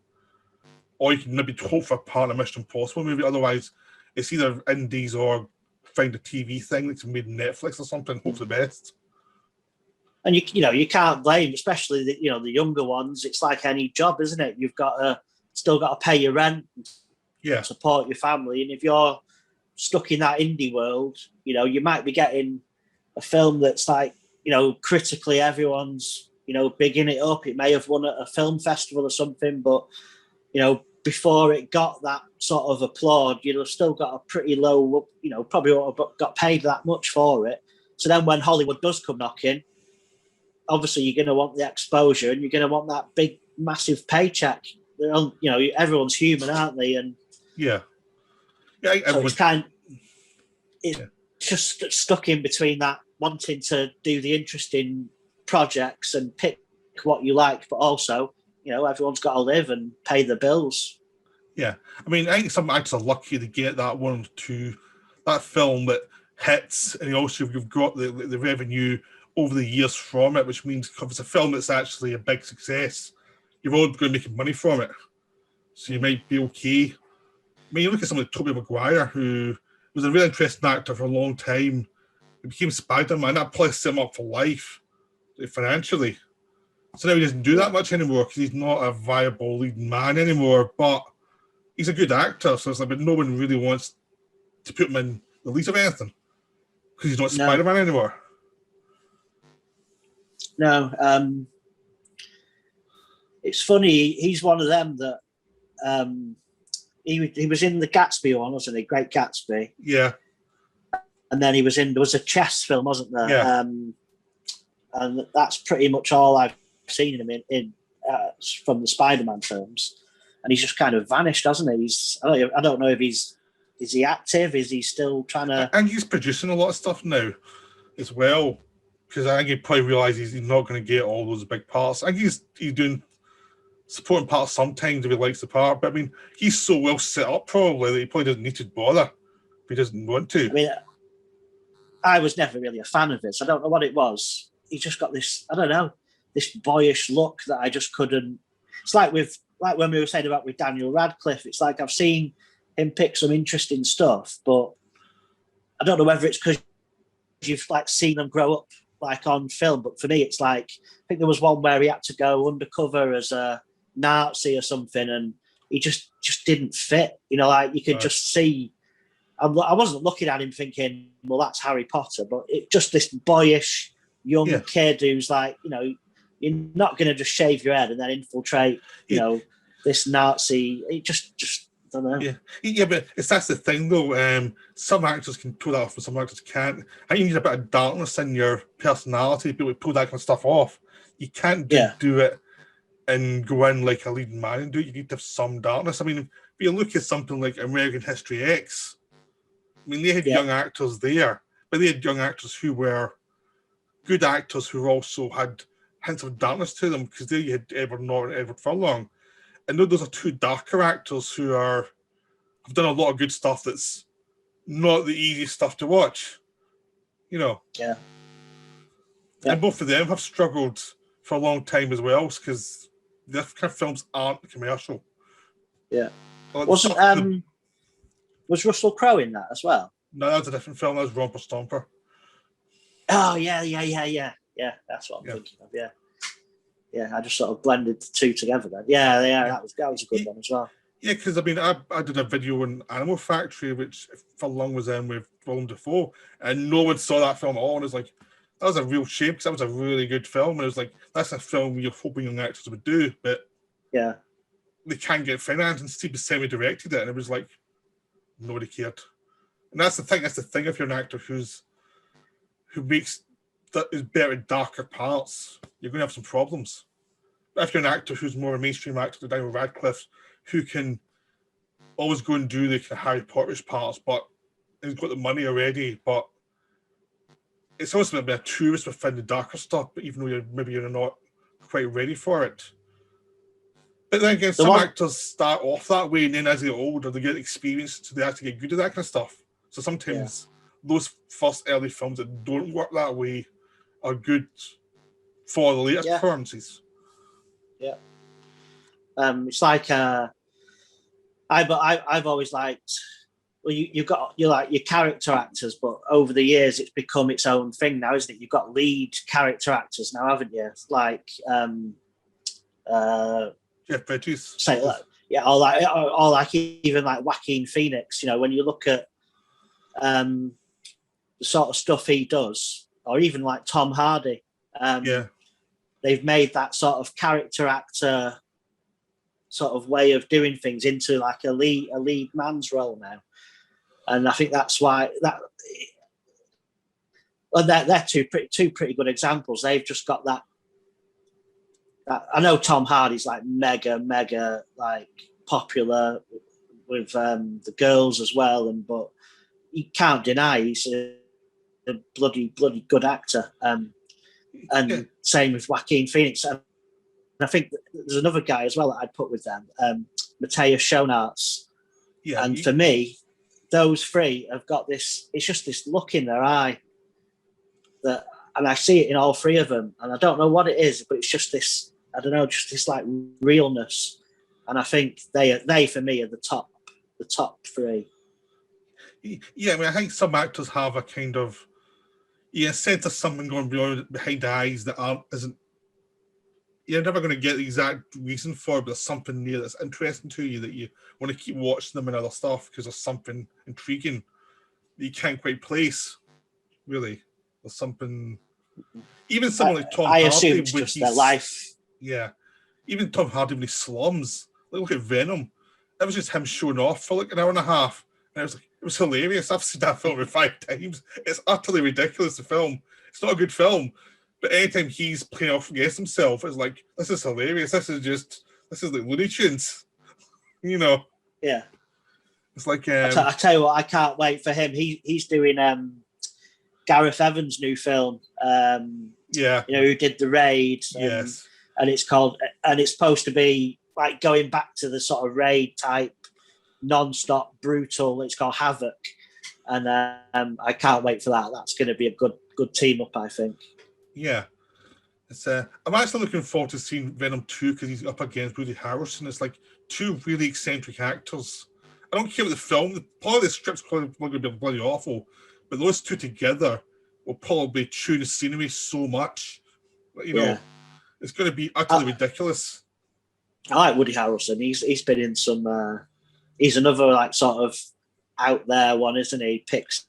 Or you can maybe hope for a part of Mission Impossible movie. Otherwise, it's either indies or find a TV thing that's made on Netflix or something. Hope for the best. And you can't blame, especially the younger ones. It's like any job, isn't it? You've still got to pay your rent, support your family, and if you're stuck in that indie world, you might be getting a film that's like, critically everyone's bigging it up. It may have won at a film festival or something, but before it got that sort of applaud, you'd have still got a pretty low, probably won't have got paid that much for it. So then when Hollywood does come knocking, obviously you're going to want the exposure and you're going to want that big, massive paycheck. Everyone's human, aren't they? And so it's just stuck in between that, wanting to do the interesting projects and pick what you like, but also, everyone's got to live and pay the bills. Yeah. I mean, I think some actors are lucky to get that one to that film that hits, and also you've got the revenue over the years from it, which means if it's a film that's actually a big success, you're all going to make money from it. So you might be okay. I mean, you look at someone like Tobey Maguire, who was a really interesting actor for a long time. He became Spider-Man. That probably set him up for life financially. So now he doesn't do that much anymore because he's not a viable leading man anymore. But he's a good actor, so it's like, but no one really wants to put him in the lead of anything because he's not Spider-Man anymore. No, it's funny. He's one of them that he was in the Gatsby one, wasn't he? Great Gatsby. Yeah. And then there was a chess film, wasn't there? Yeah. And that's pretty much all I've seen him in from the Spider-Man films. And he's just kind of vanished, hasn't he? I don't know if is he active? Is he still trying to? And he's producing a lot of stuff now as well, because I think he probably realizes he's not going to get all those big parts. I think he's doing supporting parts sometimes if he likes the part, but I mean, he's so well set up probably that he probably doesn't need to bother if he doesn't want to. I mean, I was never really a fan of his. I don't know what it was. He just got this, I don't know, this boyish look that I just couldn't. It's like when we were saying about with Daniel Radcliffe. It's like I've seen him pick some interesting stuff, but I don't know whether it's because you've like seen him grow up like on film. But for me, it's like, I think there was one where he had to go undercover as a Nazi or something, and he just didn't fit. You know, like you could just see. I wasn't looking at him thinking, well, that's Harry Potter, but it just this boyish young kid who's like, you know, you're not going to just shave your head and then infiltrate, you know, this Nazi. It just I don't know. Yeah, but that's the thing though. Some actors can pull that off, but some actors can't. I think you need a bit of darkness in your personality to be able to pull that kind of stuff off. You can't do it and go in like a leading man and do it. You need to have some darkness. I mean, if you look at something like American History X, I mean, they had young actors there, but they had young actors who were good actors who also had hints of darkness to them, because there you had Edward Norton and Edward Furlong. And those are two darker actors who have done a lot of good stuff that's not the easiest stuff to watch, you know. Yeah. And both of them have struggled for a long time as well, because their kind of films aren't commercial. Yeah. Was Russell Crowe in that as well? No, that was a different film. That was Romper Stomper. Oh, yeah. That's what I'm thinking of. Yeah. I just sort of blended the two together then. Yeah. That was a good one as well. Yeah, because I mean, I did a video on Animal Factory, which Furlong was in with Willem Dafoe, and no one saw that film at all. And it's like, that was a real shame, because that was a really good film. And it was like, that's a film you're hoping young actors would do, but they can't get finance. And Steve Buscemi directed it, and it was like, nobody cared. And that's the thing. That's the thing. If you're an actor who makes that is better at darker parts, you're going to have some problems. But if you're an actor who's more a mainstream actor, like Daniel Radcliffe, who can always go and do the kind of Harry Potterish parts, but he's got the money already, but it's almost a bit of a tourist within the darker stuff, but even though you're not quite ready for it. But then again, some actors start off that way, and then as they get older, they get experience, so they actually get good at that kind of stuff. So sometimes those first early films that don't work that way are good for the later performances. Yeah. It's like I've always liked. Well, you're like your character actors, but over the years it's become its own thing now, isn't it? You've got lead character actors now, haven't you? Like Jeff Bridges. Say that, or like even like Joaquin Phoenix. You know, when you look at the sort of stuff he does, or even like Tom Hardy. They've made that sort of character actor sort of way of doing things into like a lead man's role now, and I think that's why they're two pretty good examples. They've just got that. I know Tom Hardy's like mega like popular with the girls as well, but you can't deny he's a bloody good actor. And same with Joaquin Phoenix. And I think there's another guy as well that I'd put with them, Matthias Schoenaerts. Yeah, and for me, those three have got this. It's just this look in their eye that, and I see it in all three of them. And I don't know what it is, but it's just this. I don't know, just this like realness. And I think they for me are the top three. Yeah, I mean, I think some actors have a kind of sense of something going behind the eyes that isn't. You're never going to get the exact reason for it, but there's something there that's interesting to you that you want to keep watching them and other stuff because there's something intriguing that you can't quite place. Really, there's something. Even someone like Tom Hardy, assume it's just their life. Yeah, even Tom Hardy when he slums. Look at Venom. That was just him showing off for like an hour and a half, and it was hilarious. I've seen that film 5 times. It's utterly ridiculous. The film. It's not a good film. But anytime he's playing off against himself, it's like, this is hilarious. This is like Looney Tunes, you know? Yeah. It's like... I tell you what, I can't wait for him. He's doing Gareth Evans' new film. Yeah. You know, who did The Raid. Yes. And it's supposed to be like going back to the sort of Raid type, non-stop, brutal. It's called Havoc. And I can't wait for that. That's going to be a good team up, I think. Yeah, it's. I'm actually looking forward to seeing Venom 2 because he's up against Woody Harrelson. It's like 2 really eccentric actors. I don't care about the film. Part of the script's probably going to be bloody awful, but those 2 together will probably chew the scenery so much. You know, it's going to be utterly ridiculous. I like Woody Harrelson. He's been in some. He's another like sort of out there one, isn't he? Picks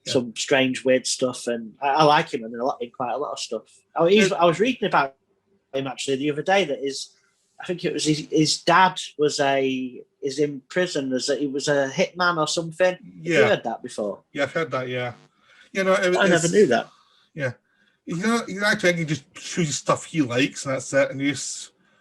some strange, weird stuff, and I like him in quite a lot of stuff. I was reading about him actually the other day that I think it was his dad is in prison he was a hitman or something. Yeah. Have you heard that before? Yeah, I've heard that. Yeah, I never knew that. Yeah, you actually can just choose stuff he likes, and that's it. And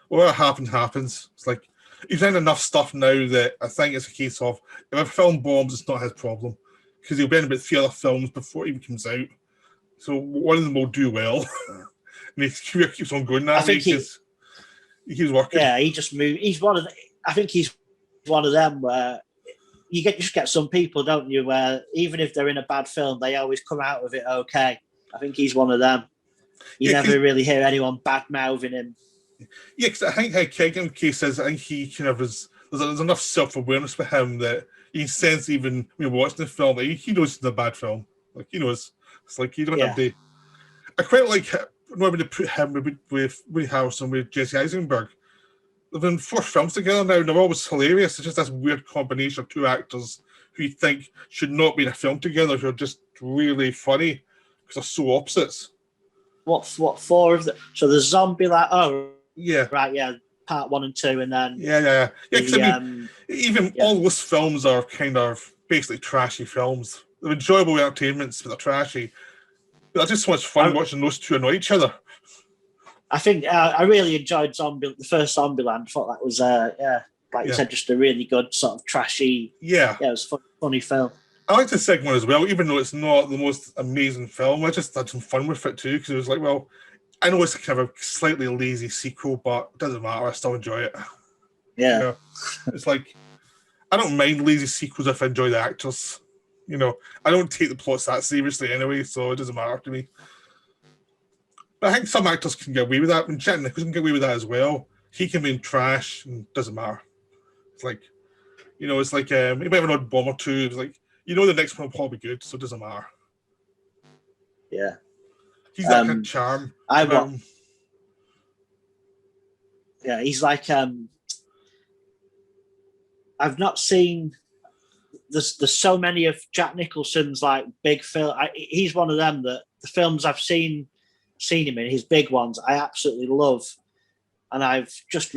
what happens. It's like he's done enough stuff now that I think it's a case of if a film bombs, it's not his problem because he'll be in about 3 other films before it even comes out. So one of them will do well, and his career keeps on going that way because he keeps working. Yeah, he just moved. I think he's one of them where you just get some people, don't you, where even if they're in a bad film, they always come out of it okay. I think he's one of them. You never really hear anyone bad mouthing him. Yeah, because I think how Keegan's case is, I think he kind of is. There's enough self-awareness with him that you can sense even when you're watching the film that he knows it's a bad film. Like he knows. It's like you don't have to. I quite like when they put him with Woody Harrelson with Jesse Eisenberg. They've been 4 films together now, and they're always hilarious. It's just this weird combination of 2 actors who you think should not be in a film together, who are just really funny because they're so opposites. What 4 of the? So the Zombieland. Oh, yeah, right, yeah. Part 1 and 2, and then yeah. Because all those films are kind of basically trashy films. They're enjoyable entertainments, but they're trashy. But they're just so much fun watching those 2 annoy each other. I think I really enjoyed the first Zombieland. I thought that was you said, just a really good sort of trashy. Yeah, it was a funny film. I like the second one as well, even though it's not the most amazing film. I just had some fun with it too because it was like, well, I know it's kind of a slightly lazy sequel, but it doesn't matter. I still enjoy it. Yeah, it's like I don't mind lazy sequels if I enjoy the actors. I don't take the plots that seriously anyway, so it doesn't matter to me. But I think some actors can get away with that. And Jack Nicholson can get away with that as well. He can be in trash and it doesn't matter. It's like, he might have an odd bomb or 2. It's like, the next one will probably be good, so it doesn't matter. Yeah. He's that kind of charm. Yeah, he's like, I've not seen, there's so many of Jack Nicholson's like big film. He's one of them that the films I've seen him in, his big ones, I absolutely love. And I've just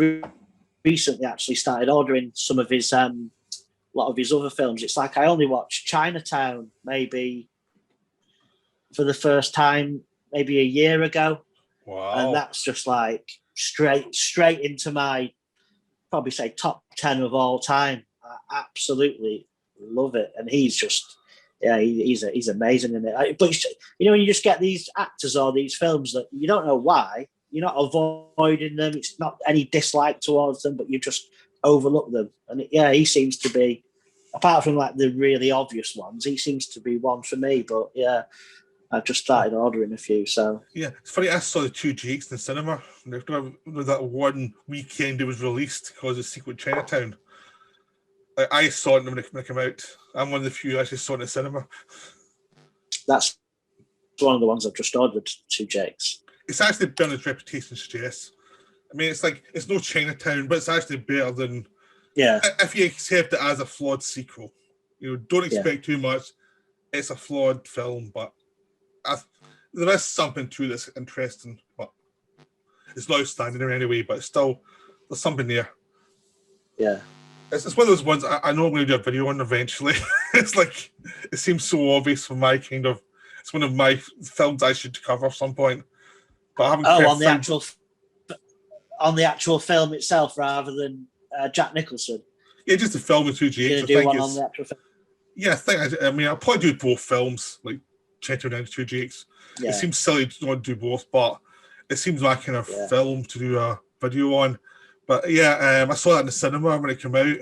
recently actually started ordering some of his, a lot of his other films. It's like I only watched Chinatown maybe for the first time, maybe a year ago. Wow. And that's just like straight into my, probably say top 10 of all time. I absolutely love it. And he's just, he's amazing in it. But when you just get these actors or these films that you don't know why, you're not avoiding them. It's not any dislike towards them, but you just overlook them. And he seems to be, apart from like the really obvious ones, he seems to be one for me. But I've just started ordering a few. So yeah, it's funny. I saw the 2 Jakes in the cinema. That one weekend it was released because of Secret Chinatown. I saw it when it came out. I'm one of the few who actually saw it in the cinema. That's one of the ones I've just ordered, 2 Jakes. It's actually better than its reputation suggests. I mean, it's no Chinatown, but it's actually better than. Yeah. If you accept it as a flawed sequel, don't expect too much. It's a flawed film, but there is something to this interesting, but it's not outstanding in any way. But still, there's something there. Yeah. It's one of those ones I know I'm going to do a video on eventually. It's like it seems so obvious for my kind of. It's one of my films I should cover at some point. But I haven't. On the actual film itself, rather than Jack Nicholson. Yeah, just the film with 2 Jakes. Do one on the actual film. Yeah, I mean, I'll probably do both films, like Chinatown and 2 Jakes. Yeah. It seems silly to not do both, but it seems my kind of film to do a video on. But I saw that in the cinema when it came out.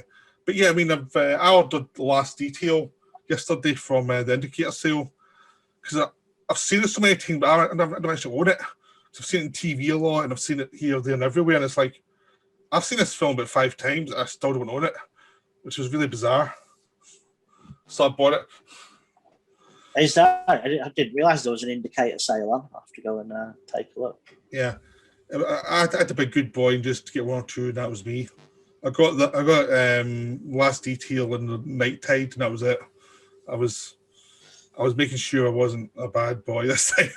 But I mean, I ordered The Last Detail yesterday from the Indicator sale because I've seen it so many times, but I don't actually own it. So I've seen it on TV a lot, and I've seen it here, there, and everywhere. And it's like I've seen this film about 5 times, and I still don't own it, which was really bizarre. So I bought it. Is that? I didn't realize there was an Indicator sale on. I'll have to go and take a look. Yeah, I had to be a good boy and just get one or two, and that was me. I got Last Detail in the Night Tide, and that was it. I was making sure I wasn't a bad boy this time.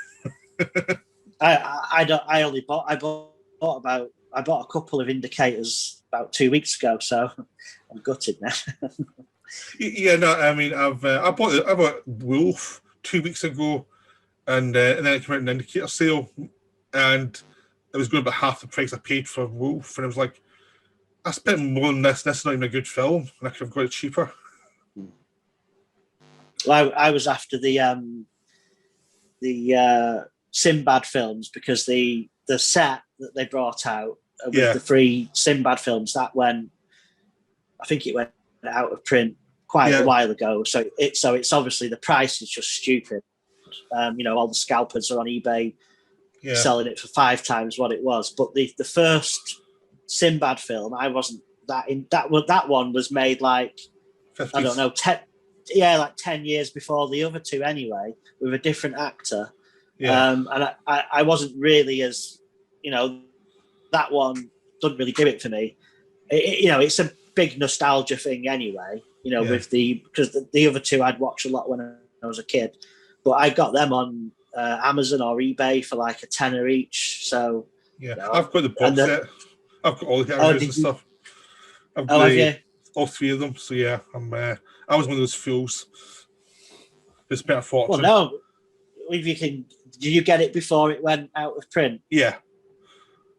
I bought a couple of indicators about 2 weeks ago, so I'm gutted now. Yeah, no, I mean, I bought Wolf 2 weeks ago, and then it came out in an indicator sale, and it was going about half the price I paid for Wolf, and I was like, I spent more than this. This is not even a good film, and I could have got it cheaper. Well, I was after the Sinbad films because the set that they brought out with the 3 Sinbad films that went, I think it went out of print quite a while ago. So it's obviously the price is just stupid. All the scalpers are on eBay selling it for 5 times what it was. But the first Sinbad film, I wasn't that in that one was made like 50s. I don't know 10 years before the other 2 anyway, with a different actor. And I wasn't really as that one doesn't really do it for me. It's a big nostalgia thing anyway. With because the other 2 I'd watch a lot when I was a kid, but I got them on Amazon or eBay for like a tenner each. So I've got the box set. I've got all the characters and stuff. I've got all 3 of them. So yeah, I was one of those fools who spent a fortune. Well, no, if you can, did you get it before it went out of print? Yeah.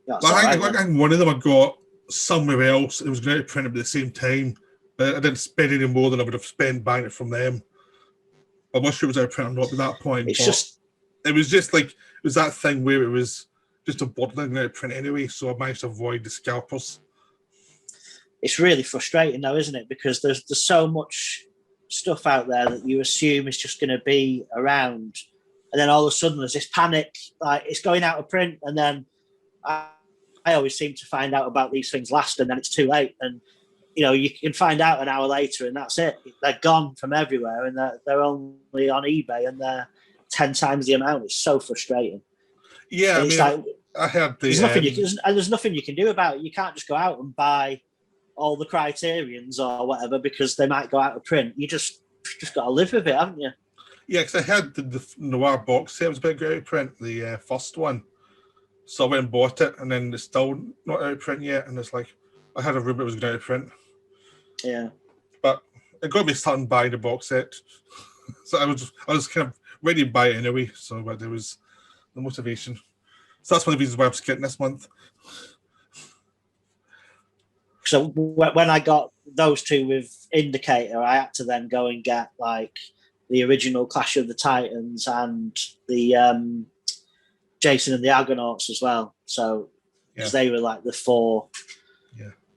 I think one of them I got somewhere else. It was going out of print at the same time, but I didn't spend any more than I would have spent buying it from them. I'm not sure it was out of print or not at that point. It was just like, it was that thing where it was just a bottling out of print anyway, so I managed to avoid the scalpers. It's really frustrating though, isn't it? Because there's so much stuff out there that you assume is just going to be around, and then all of a sudden there's this panic, like it's going out of print, and then I always seem to find out about these things last, and then it's too late, and you can find out an hour later, and that's it. They're gone from everywhere, and they're only on eBay, and they're 10 times the amount. It's so frustrating. Yeah, I had the. There's nothing you can do about it. You can't just go out and buy all the Criterions or whatever because they might go out of print. You just got to live with it, haven't you? Yeah, because I had the Noir box set. It was about to go out of print, the first one. So I went and bought it, and then it's still not out of print yet. And it's like, I had a rumor it was going out of print. Yeah. But it got me starting buying the box set. So I was kind of ready to buy it anyway. So but there was the motivation. So that's one of the reasons why I'm skipping this month. So when I got those 2 with Indicator, I had to then go and get like the original Clash of the Titans and the Jason and the Argonauts as well. So because they were like the 4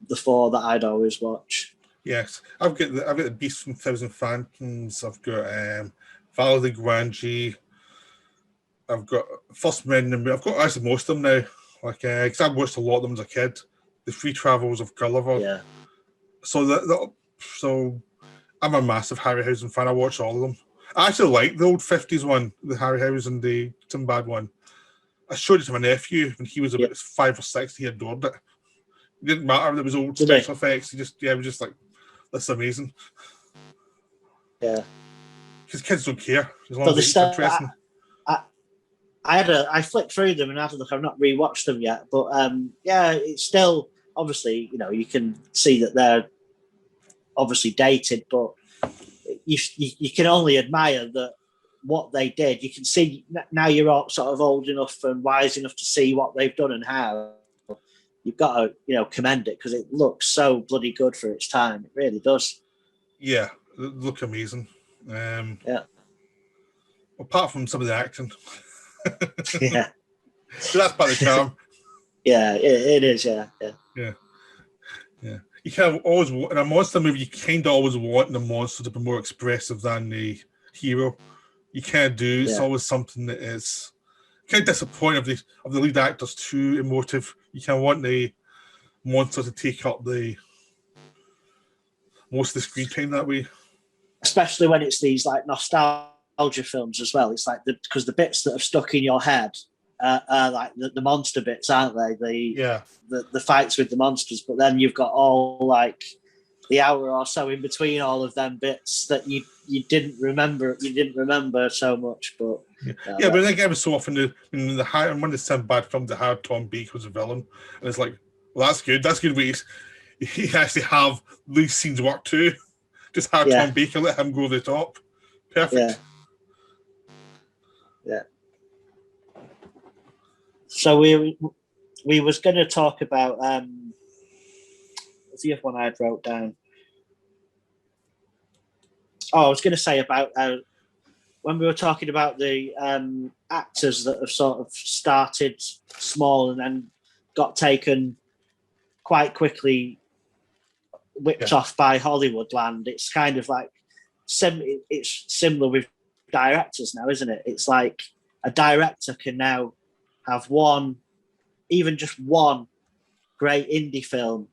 that I'd always watch. Yes, I've got the Beast from Thousand Phantoms. I've got Val de Grange. I've got First Men. I've got actually most of them now. Like, because I watched a lot of them as a kid. The Free Travels of Gulliver. Yeah. So I'm a massive Harryhausen fan. I watch all of them. I actually like the old 50s one, the Harryhausen, the Sinbad one. I showed it to my nephew when he was about 5 or 6. He adored it. It didn't matter. There was old special effects. He was just like, that's amazing. Yeah. Because kids don't care as long as it's interesting. I flicked through them and had a look. I've not rewatched them yet, but it's still obviously you can see that they're obviously dated, but you can only admire that what they did. You can see now you're all sort of old enough and wise enough to see what they've done and how. You've got to commend it because it looks so bloody good for its time. It really does. Yeah, it look amazing. Yeah. Apart from some of the acting. Yeah. So that's part of the charm. Yeah, it is. Yeah. You kind of always in a monster movie. You kind of always want the monster to be more expressive than the hero. You can't do. It's always something that is kind of disappointing of the lead actors too emotive. You kind of want the monster to take up the most of the screen time that way. Especially when it's these like nostalgia films as well. It's like because the bits that have stuck in your head like the monster bits, aren't they? Yeah. The fights with the monsters, but then you've got all like the hour or so in between all of them bits that you didn't remember. You didn't remember so much, but yeah. But I think every so often, in one of the Sinbad films, that had Tom Baker as a villain, and it's like, well, that's good. That's good. He actually have these scenes work too. Just have Tom Baker, let him go to the top. Perfect. Yeah. So we was going to talk about what's the other one I wrote down? Oh, I was going to say about when we were talking about the actors that have sort of started small and then got taken quite quickly, whipped off by Hollywood land. It's kind of like it's similar with directors now, isn't it? It's like a director can now have even just one great indie film,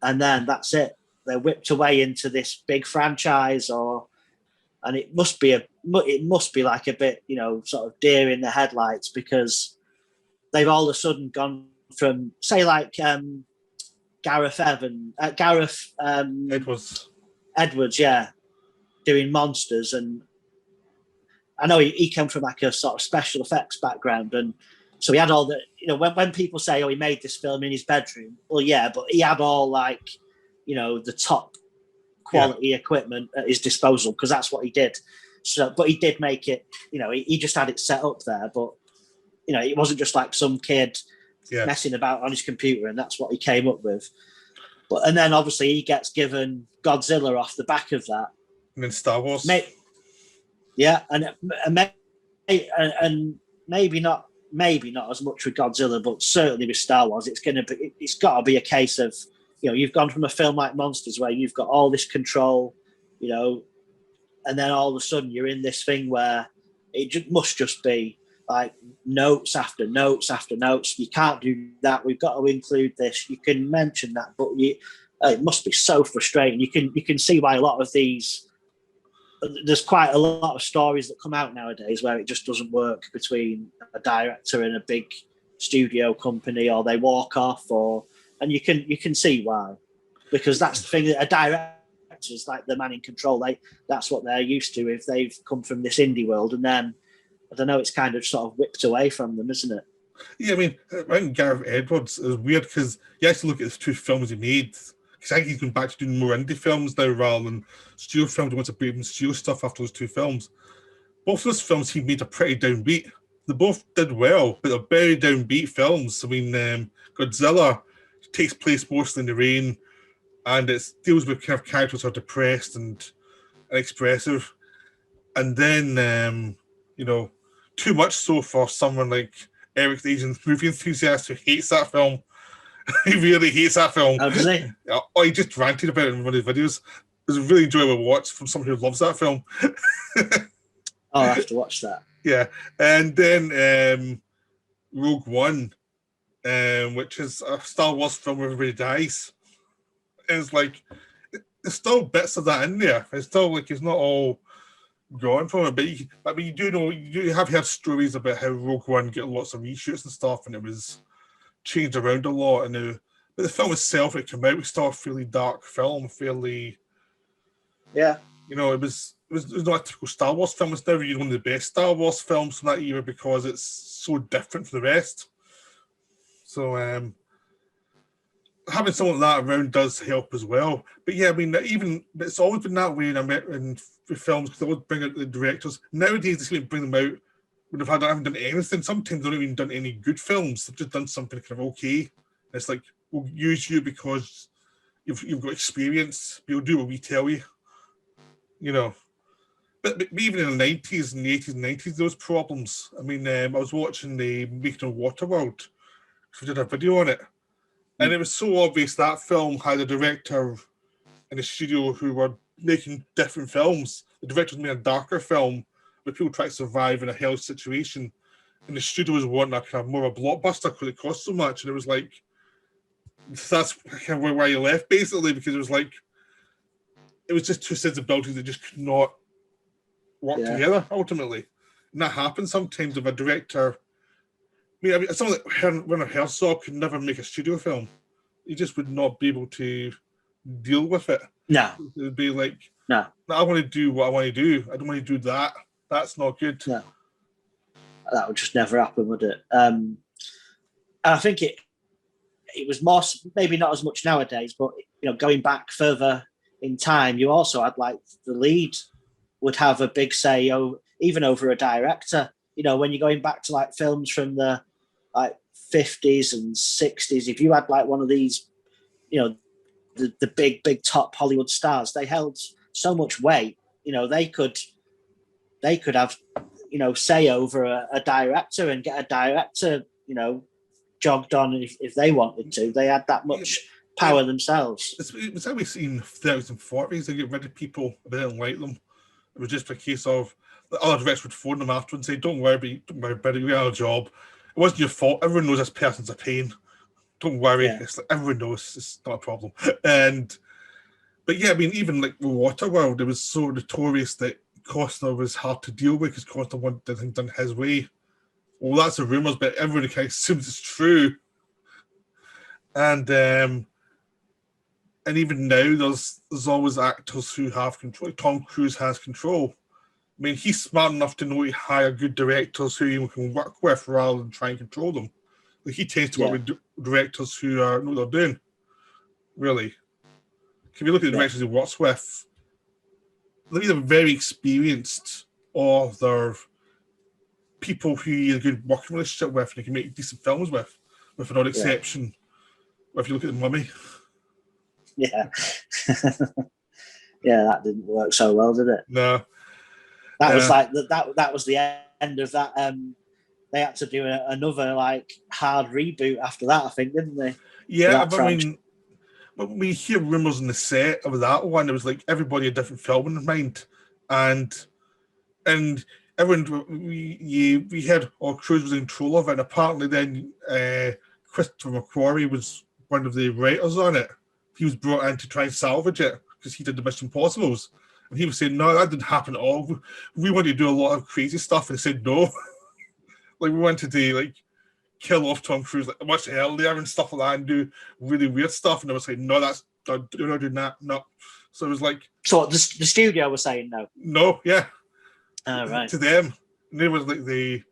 and then that's it. They're whipped away into this big franchise, and it must be like a bit, sort of deer in the headlights, because they've all of a sudden gone from, say, like Gareth Edwards, doing monsters, and I know he came from like a sort of special effects background, and so he had all the, when people say, oh, he made this film in his bedroom, well, yeah, but he had all like, the top quality equipment at his disposal, because that's what he did. So, but he did make it, he just had it set up there, but it wasn't just like some kid messing about on his computer and that's what he came up with. But and then obviously he gets given Godzilla off the back of that, and then Star Wars. And maybe not as much with Godzilla, but certainly with Star Wars, it's got to be a case of, you've gone from a film like Monsters where you've got all this control, and then all of a sudden you're in this thing where it must just be like notes after notes after notes. You can't do that. We've got to include this. You can mention that, but it must be so frustrating. You can see why a lot of these. There's quite a lot of stories that come out nowadays where it just doesn't work between a director and a big studio company, or they walk off, and you can see why, because that's the thing, that a director's like the man in control. That's what they're used to if they've come from this indie world, and then I don't know, it's kind of sort of whipped away from them, isn't it? Yeah, I think Gareth Edwards is weird because you actually look at the two films he made. Because I think he's going back to doing more indie films now rather than studio films. He wants to break studio stuff after those two films. Both of those films he made are pretty downbeat. They both did well, but they're very downbeat films. I mean, Godzilla takes place mostly in the rain, and it deals with kind of characters who are depressed and expressive. And then, too much so for someone like Eric, the Asian movie enthusiast, who hates that film. He really hates that film. Oh, does he? Oh, he just ranted about it in one of his videos. It was a really enjoyable watch from someone who loves that film. I'll have to watch that. Yeah. And then Rogue One, which is a Star Wars film where everybody dies. And it's like, there's still bits of that in there. It's still like, it's not all gone from it. But you do know, you have heard stories about how Rogue One get lots of reshoots and stuff, and it was changed around a lot, but the film itself, it came out, was still a fairly dark film, it was not a typical Star Wars film. It's never one of the best Star Wars films from that era because it's so different from the rest. So having something like that around does help as well. But yeah, I mean, even it's always been that way in films, because they always bring out the directors. Nowadays they seem to bring them out when I haven't done anything. Sometimes they've not even done any good films. They've just done something kind of okay. And it's like, we'll use you because you've got experience. We'll do what we tell you. But even in the 90s and the 80s and 90s, there was problems. I mean, I was watching the Making of Waterworld. We did a video on it. And it was so obvious that film had a director in a studio who were making different films. The director was making a darker film where people try to survive in a hell situation, and the studio was wanting a kind of more of a blockbuster because it cost so much, and it was like, that's kind of why you left, basically, because it was like, it was just two sensibilities that just could not work together ultimately. And that happens sometimes with a director someone like Werner Herzog could never make a studio film. He just would not be able to deal with it. No. It would be like, no, I want to do what I want to do. I don't want to do that. That's not good. No. That would just never happen, would it? And I think it was more, maybe not as much nowadays, but going back further in time, you also had like the lead would have a big say, even over a director. When you're going back to like films from the like 50s and 60s, if you had like one of these, the big top Hollywood stars, they held so much weight. They could have say over a director and get a director jogged on if they wanted to. They had that much power themselves. It was how we seen in the 30s and 40s. They get rid of people if they didn't like them. It was just a case of the other directors would phone them after and say, don't worry about it, we got a job. It wasn't your fault. Everyone knows this person's a pain. Don't worry. Yeah. It's like everyone knows it's not a problem. But yeah, even like Waterworld, it was so notorious that Costner was hard to deal with because Costner wanted things done his way. Well, that's the rumours, but everyone kind of assumes it's true. And even now, there's always actors who have control. Tom Cruise has control. He's smart enough to know to hire good directors who he can work with rather than try and control them. Like he tends to work with directors who know what they're doing. Really. If you look at the directors he works with, they're either very experienced or they're people who you have a good working relationship with and you can make decent films with an odd exception. If you look at The Mummy. Yeah. Yeah, that didn't work so well, did it? No. That was like that was the end of that. They had to do another like hard reboot after that, I think, didn't they? Yeah, when we hear rumours on the set of that one, it was like everybody had a different film in mind, and everyone we heard Cruise was in control of it, and apparently then Christopher McQuarrie was one of the writers on it. He was brought in to try and salvage it because he did the Mission Impossibles. And he was saying, no, that didn't happen at all. We wanted to do a lot of crazy stuff. And they said, no. Like, we wanted to, like, kill off Tom Cruise like much earlier and stuff like that and do really weird stuff. And they were saying, no, you're not doing that. No. So it was like... So the studio was saying no? No, yeah. Oh, right. To them. And it was like to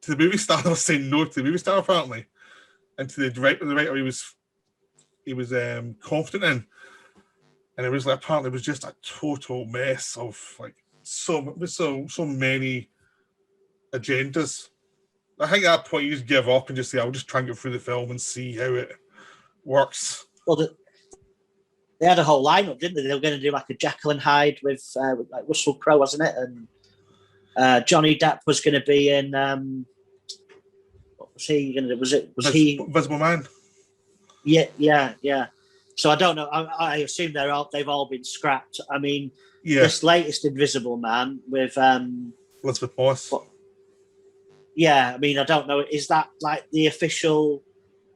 the movie star, they were saying no to the movie star, apparently. And to the writer he was confident in. And it was like, apparently it was just a total mess of like so many agendas. I think at that point you just give up and just say, I'll just try and get through the film and see how it works. Well, they had a whole lineup, didn't they? They were going to do like a Jekyll and Hyde with like Russell Crowe, wasn't it? And Johnny Depp was going to be in. What was he going to do? Was he Invisible Man? Yeah. So I don't know. I assume they've all been scrapped. This latest Invisible Man with Elizabeth Moss. Yeah, I don't know. Is that like the official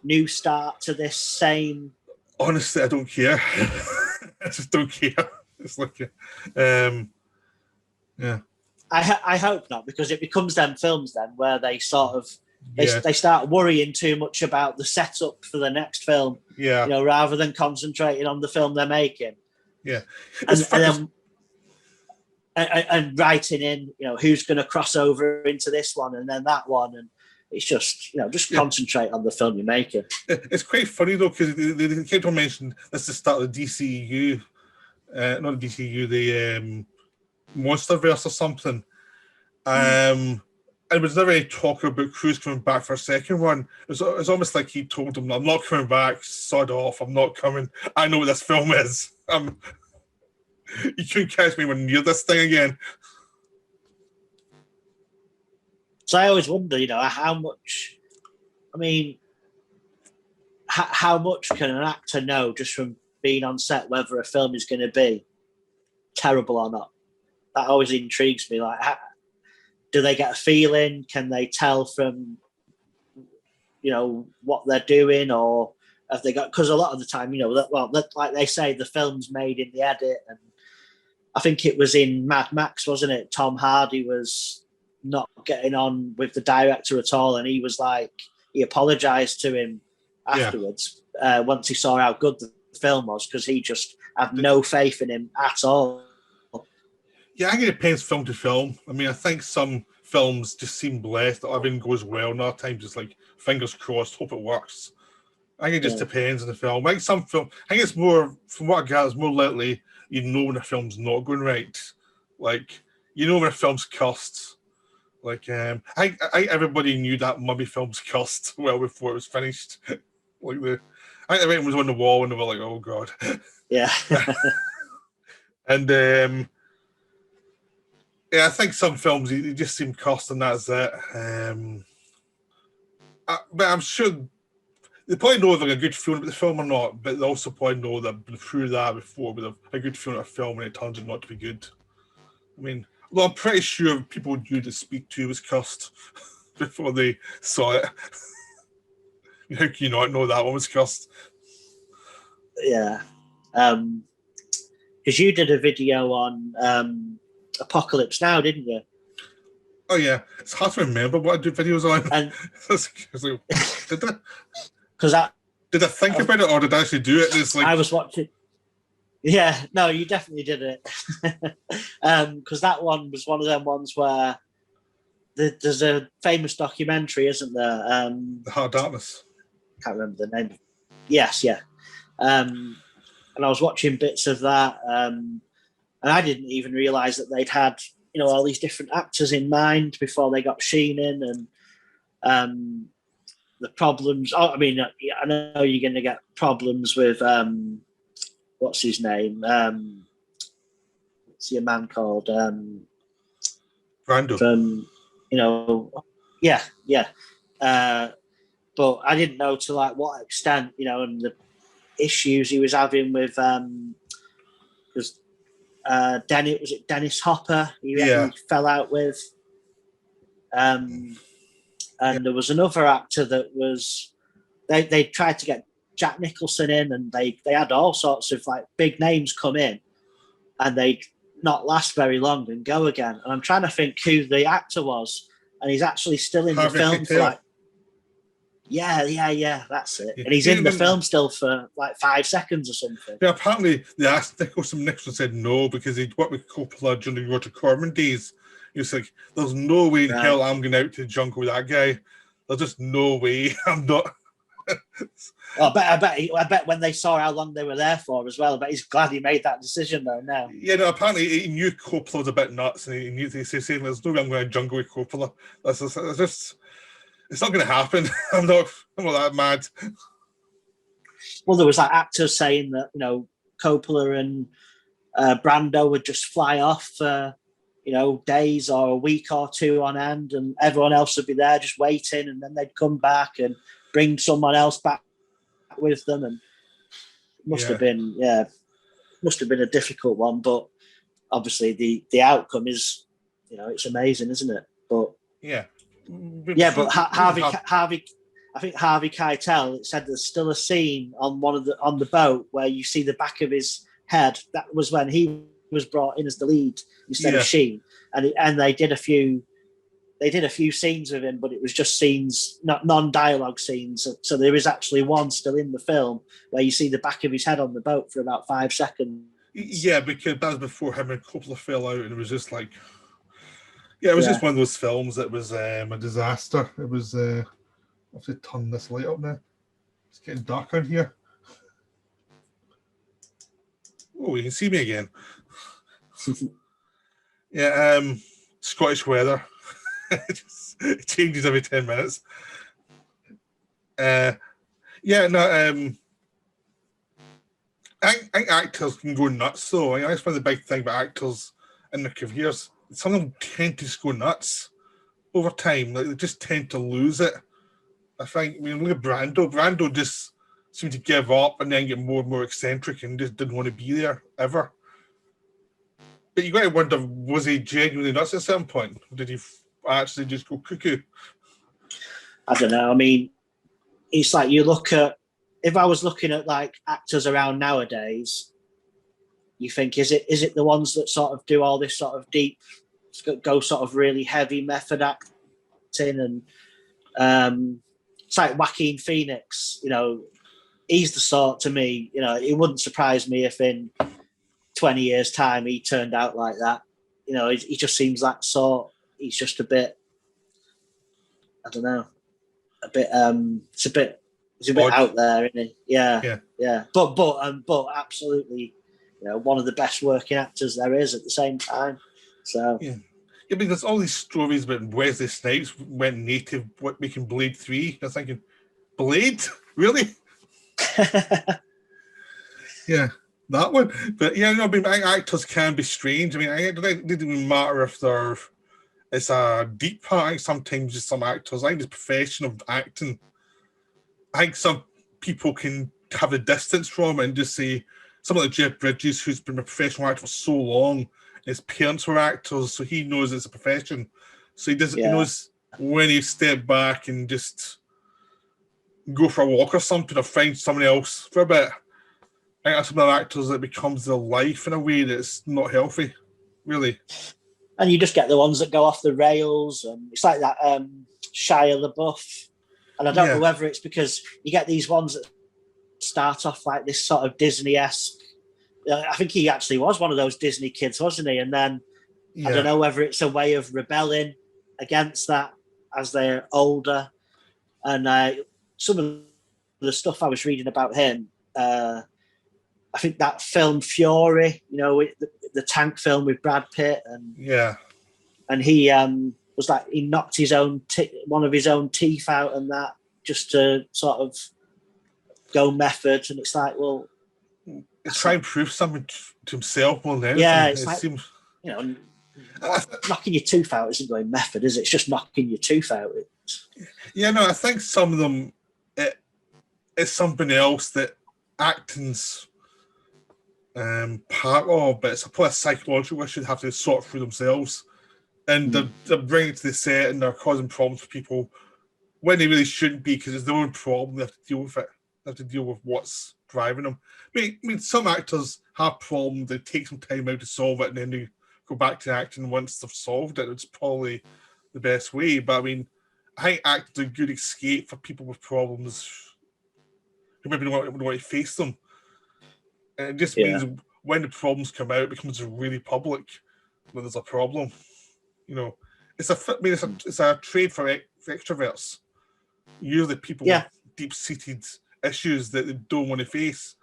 new start to this same? Honestly, I don't care. I just don't care. It's like, yeah. I hope not, because it becomes them films then where they sort of they start worrying too much about the setup for the next film. Yeah. Rather than concentrating on the film they're making. Yeah. And writing in, who's going to cross over into this one and then that one, and it's just, concentrate on the film you're making. It's quite funny though, because they kept on mentioning this is the start of the DCU, not the DCU, the Monsterverse or something. And it was never any talk about Cruise coming back for a second one. It was almost like he told them, I'm not coming back, sod off, I'm not coming. I know what this film is. You couldn't catch me when near this thing again. So I always wonder, how much, how much can an actor know just from being on set whether a film is going to be terrible or not? That always intrigues me. Like, do they get a feeling? Can they tell from, what they're doing, or have they got? Because a lot of the time, like they say, the film's made in the edit, and I think it was in Mad Max, wasn't it? Tom Hardy was not getting on with the director at all, and he was like he apologised to him afterwards once he saw how good the film was, because he just had no faith in him at all. Yeah, I think it depends film to film. I mean, I think some films just seem blessed that everything goes well, and other times it's like fingers crossed, hope it works. I think it just depends on the film. Like some film, I think it's more, from what I gather, it's more likely you know when a film's not going right. Like, you know when a film's cursed. Like, I think everybody knew that Mummy film's cursed well before it was finished. I think the writing was on the wall and they were like, oh God. Yeah. And I think some films, you just seem cursed and that's it. But I'm sure they probably know if they're a good feeling about the film or not, but they also probably know that been through that before with a good feeling of a film and it turns out not to be good. I mean, well, I'm pretty sure people knew to speak to was cursed before they saw it. How can you not know that one was cursed? Yeah. Because you did a video on Apocalypse Now, didn't you? Oh, yeah. It's hard to remember what I do videos on. And did I think about it or did I actually do it? It's like, I was watching. Yeah, no, you definitely did it. Because that one was one of them ones where there's a famous documentary, isn't there? The Heart of Darkness. Can't remember the name. Yes, yeah. And I was watching bits of that, and I didn't even realise that they'd had, all these different actors in mind before they got Sheen in, and the problems. I mean, I know you're going to get problems with what's his name? What's your man called? Brando. From, yeah. But I didn't know to like what extent, and the issues he was having with because Dennis Hopper he fell out with, and there was another actor that was they tried to get Jack Nicholson in, and they had all sorts of like big names come in, and they'd not last very long and go again. And I'm trying to think who the actor was, and he's actually still in the film for like. Yeah, that's it. And he's in the film still for like 5 seconds or something. Yeah, apparently they asked Nicholson said no because he'd worked with Coppola during the Roger Corman days. He was like, there's no way in hell I'm going out to the jungle with that guy. There's just no way. I'm not. I bet when they saw how long they were there for as well, I bet he's glad he made that decision though now. Yeah, no, apparently he knew Coppola was a bit nuts and he knew they saying there's no way I'm going to jungle with Coppola. That's just it's not going to happen. I'm not that mad. Well, there was like actors saying that Coppola and Brando would just fly off for days or a week or two on end, and everyone else would be there just waiting, and then they'd come back and bring someone else back with them, and must have been a difficult one, but obviously the outcome is it's amazing, isn't it? But but Harvey, I think Harvey Keitel said there's still a scene on on the boat where you see the back of his head. That was when he was brought in as the lead instead of Sheen, and they did a few scenes with him, but it was just scenes, not non-dialogue scenes. So there is actually one still in the film where you see the back of his head on the boat for about 5 seconds. Yeah, because that was before him and Coppola fell out, and it was just like. Yeah, it was just one of those films that was a disaster. It was. I have to turn this light up now. It's getting dark in here. Oh, you can see me again. Scottish weather. It changes every 10 minutes. I think actors can go nuts, though. I think that's one of the big thing about actors in their careers. Some of them tend to just go nuts over time. Like they just tend to lose it. I think. I mean, look at Brando. Brando just seemed to give up and then get more and more eccentric and just didn't want to be there ever. But you got to wonder: was he genuinely nuts at some point? Or did he actually just go cuckoo? I don't know. I mean, it's like you look at. If I was looking at like actors around nowadays. You think is it the ones that sort of do all this sort of deep, go sort of really heavy method acting and it's like Joaquin Phoenix. He's the sort to me. It wouldn't surprise me if in 20 years' time he turned out like that. He just seems that sort. He's just a bit, I don't know, he's a bit Odd. out there, isn't he? Yeah, Yeah. yeah. But absolutely, one of the best working actors there is at the same time. So Yeah. Yeah, because all these stories about Wesley Snipes went native, making Blade 3. I was thinking, Blade? Really? Yeah, that one. But yeah, I mean, actors can be strange. I mean, it doesn't even matter if it's a deep part. Sometimes just some actors, I think the profession of acting, I think some people can have a distance from it and just say, someone like Jeff Bridges, who's been a professional actor for so long, his parents were actors, so he knows it's a profession. So he knows when he step back and just go for a walk or something, or find someone else for a bit. I think that's some of the actors that becomes their life in a way that's not healthy, really. And you just get the ones that go off the rails. It's like that Shia LaBeouf. And I don't know whether it's because you get these ones that start off like this sort of Disney-esque. I think he actually was one of those Disney kids, wasn't he? And then I don't know whether it's a way of rebelling against that as they're older. And some of the stuff I was reading about him, I think that film Fury, the tank film with Brad Pitt, and he was like he knocked his own one of his own teeth out and that just to sort of go method, and it's like, well, he's trying to prove something to himself more than anything. Yeah, it's seems knocking your tooth out isn't going method, is it? It's just knocking your tooth out. Yeah, no, I think some of them it's something else that acting's part of, but it's a psychological issue they have to sort through themselves. And they're bringing it to the set and they're causing problems for people when they really shouldn't be, because it's their own problem. They have to deal with it. They have to deal with what's driving them. I mean, some actors have problems. They take some time out to solve it and then they go back to acting once they've solved it. It's probably the best way. But I mean, I think acting's a good escape for people with problems who maybe don't want to face them. And it just means when the problems come out, it becomes really public when there's a problem. It's a trade for extroverts. Usually people with deep-seated issues that they don't want to face.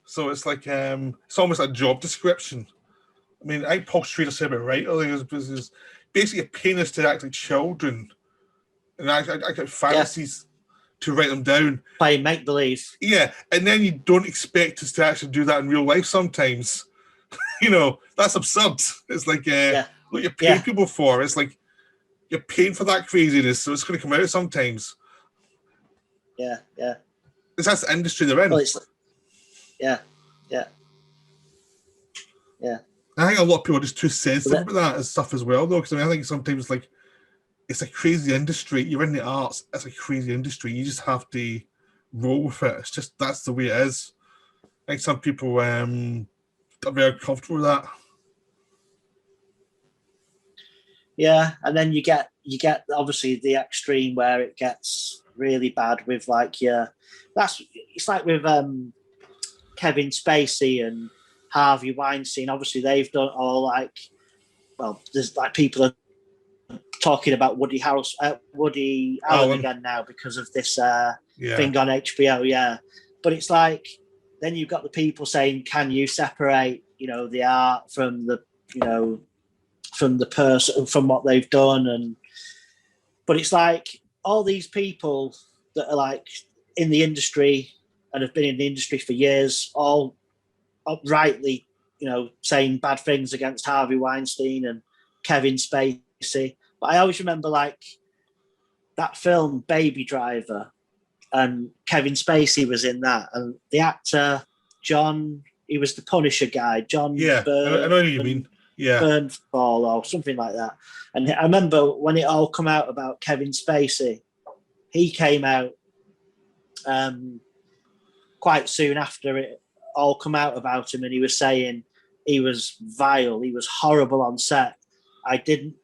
So it's like it's almost a job description. I mean, I think Paul Schrader said it right earlier. It's basically a penis to act like children, and I get fantasies to write them down. Play make-believe. Yeah, and then you don't expect us to actually do that in real life sometimes. That's absurd. It's like what you're paying people for. It's like you're paying for that craziness, so it's going to come out sometimes. Yeah. That's the industry they're in. Well, yeah. I think a lot of people are just too sensitive about that and stuff as well, though. Because I think sometimes it's a crazy industry. You're in the arts. It's a crazy industry. You just have to roll with it. It's just that's the way it is. I think some people are very comfortable with that. Yeah, and then you get obviously the extreme where it gets really bad with it's like with Kevin Spacey and Harvey Weinstein. Obviously they've done all there's people are talking about Woody Allen again now because of this thing on HBO. But it's like then you've got the people saying, can you separate the art from the from the person, from what they've done? But it's like all these people that are like in the industry and have been in the industry for years, all rightly, saying bad things against Harvey Weinstein and Kevin Spacey. But I always remember that film Baby Driver, and Kevin Spacey was in that, and the actor John, he was the Punisher guy, John. Yeah, I know what you mean. Yeah, Bernthal or something like that. And I remember when it all come out about Kevin Spacey, he came out quite soon after it all come out about him, and he was saying he was vile, he was horrible on set. I didn't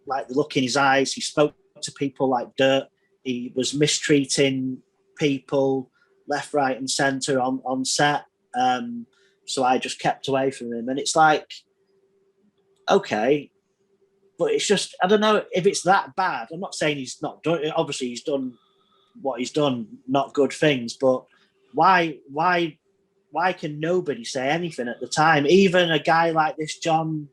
like the look in his eyes. He spoke to people like dirt. he was mistreating people left, right, and centre on set. So I just kept away from him. And it's like, okay, but it's just, I don't know if it's that bad. I'm not saying he's not done. Obviously, he's done what he's done, not good things. But why can nobody say anything at the time? Even a guy like this, John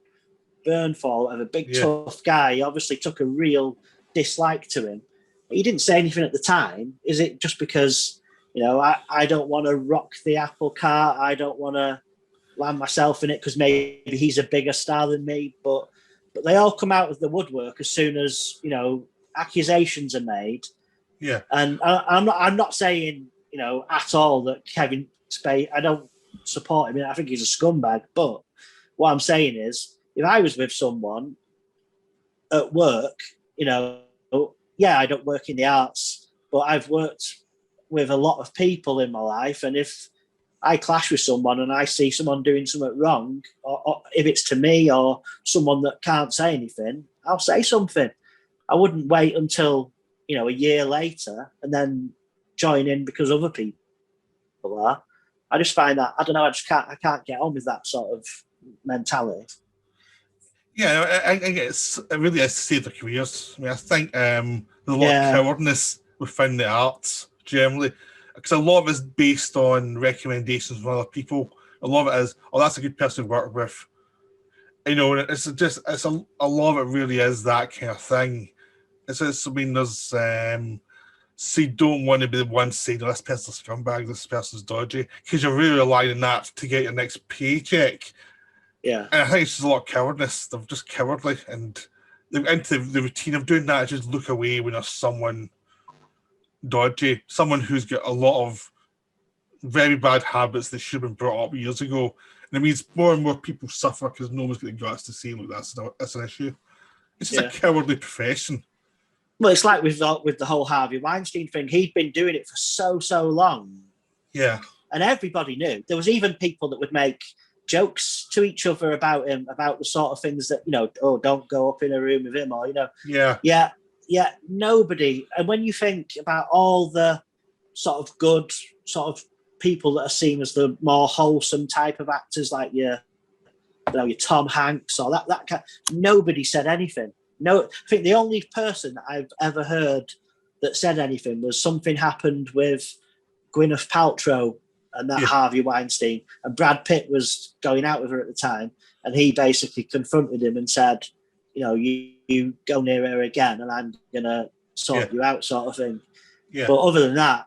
Bernthal, of a big tough guy, he obviously took a real dislike to him. He didn't say anything at the time. Is it just because, I don't want to rock the apple cart? I don't want to land myself in it because maybe he's a bigger star than me. But they all come out of the woodwork as soon as, accusations are made. Yeah. And I'm not saying, at all that Kevin Spacey, I don't support him. I think he's a scumbag. But what I'm saying is, if I was with someone at work, I don't work in the arts, but I've worked with a lot of people in my life. And if I clash with someone and I see someone doing something wrong, or if it's to me or someone that can't say anything, I'll say something. I wouldn't wait until, a year later and then join in because other people are. I just find that, I don't know, I can't get on with that sort of mentality. Yeah, I guess it really is to save their careers. I mean, I think there's a lot of cowardness within the arts generally, because a lot of it's based on recommendations from other people. A lot of it is, that's a good person to work with. It's a lot of it really is that kind of thing. It's just, there's so you don't want to be the one saying, this person's a scumbag, this person's dodgy, because you're really relying on that to get your next paycheck. Yeah. And I think it's just a lot of cowardness. They're just cowardly, and they're into the routine of doing that. Just look away when there's someone dodgy, someone who's got a lot of very bad habits that should have been brought up years ago. And it means more and more people suffer because no one's got the guts to say, look, that's an issue. It's just a cowardly profession. Well, it's like with the whole Harvey Weinstein thing. He'd been doing it for so long. Yeah. And everybody knew. There was even people that would make jokes to each other about him, about the sort of things that, don't go up in a room with him, or, Yeah, nobody. And when you think about all the sort of good sort of people that are seen as the more wholesome type of actors, like your Tom Hanks or that kind, nobody said anything. No, I think the only person that I've ever heard that said anything was something happened with Gwyneth Paltrow and that Harvey Weinstein, and Brad Pitt was going out with her at the time, and he basically confronted him and said, you go near her again and I'm going to sort you out, sort of thing. Yeah. But other than that,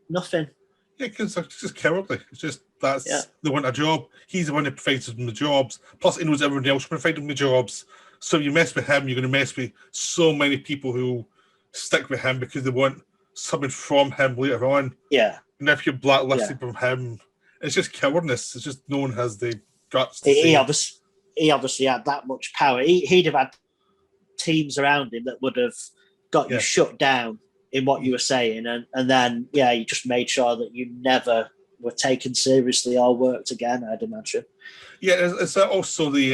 nothing. Yeah, because it's just cowardly. It's just, they want a job. He's the one who provides them the jobs. Plus, he knows everyone else provides them the jobs. So if you mess with him, you're going to mess with so many people who stick with him because they want something from him later on. Yeah. And if you're blacklisted from him, it's just cowardness. It's just no one has the guts to he obviously had that much power. He'd have had teams around him that would have got you shut down in what you were saying. And then, you just made sure that you never were taken seriously or worked again, I'd imagine. Yeah, it's also the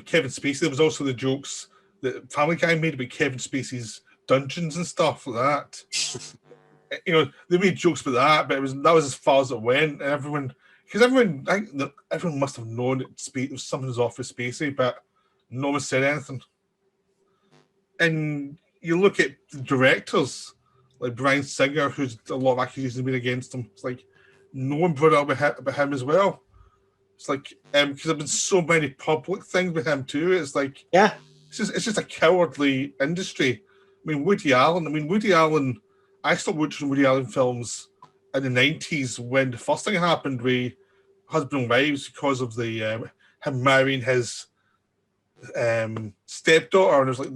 Kevin Spacey. There was also the jokes that Family Guy made about Kevin Spacey's dungeons and stuff like that. They made jokes about that, but that was as far as it went. And everyone must have known that something was off with Spacey, but no one said anything. And you look at the directors, like Bryan Singer, who's a lot of accusations made against him. It's like no one brought it up about him as well. It's like because there've been so many public things with him too. It's like it's just a cowardly industry. I mean, Woody Allen. I stopped watching Woody Allen films in the 90s when the first thing happened with Husband and Wives because of the him marrying his stepdaughter, and I was like,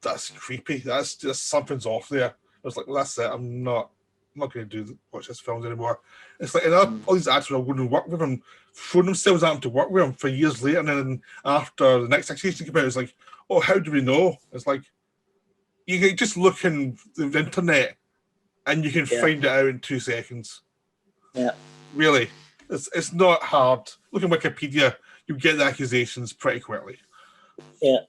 that's creepy. That's just something's off there. I was like, well, that's it. I'm not going to watch his films anymore. It's like all these actors are going to work with him, throwing themselves at him to work with him for years later, and then after the next accusation came out, it's like, oh, how do we know? It's like you can just look in the internet and you can find it out in 2 seconds. Yeah, really, it's not hard. Look at Wikipedia, you get the accusations pretty quickly. Yeah,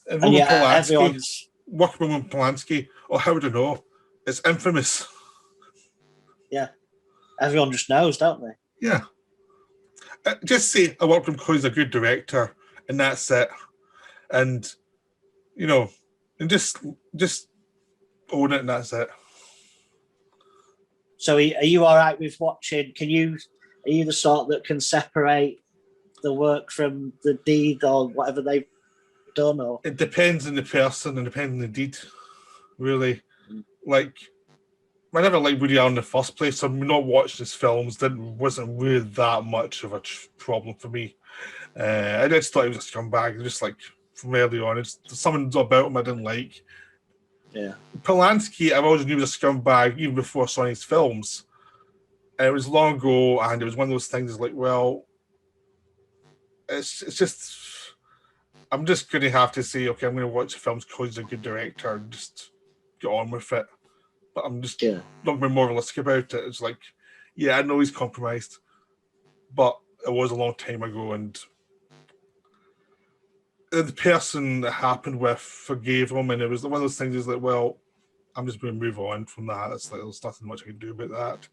everyone's working with Polanski, or how would I know? It's infamous. Yeah, everyone just knows, don't they? Yeah. Just say I worked with him because he's a good director, and that's it. And and just own it, and that's it. So are you all right with watching? Are you the sort that can separate the work from the deed or whatever they've done? Or It depends on the person and depends on the deed, really. Like, I never liked Woody Allen in the first place, so not watching his films wasn't really that much of a problem for me. I just thought he was a scumbag, just like from early on. There's something about him I didn't like. yeah, Polanski, I've always knew he was a scumbag even before I saw his films. And it was long ago, and it was one of those things like, well, it's just, I'm just going to have to say, okay, I'm going to watch the films because he's a good director and just get on with it. But I'm just not being moralistic about it. It's like, yeah, I know he's compromised, but it was a long time ago, and the person that happened with forgave him, and it was one of those things is like, well, I'm just going to move on from that. It's like there's nothing much I can do about that.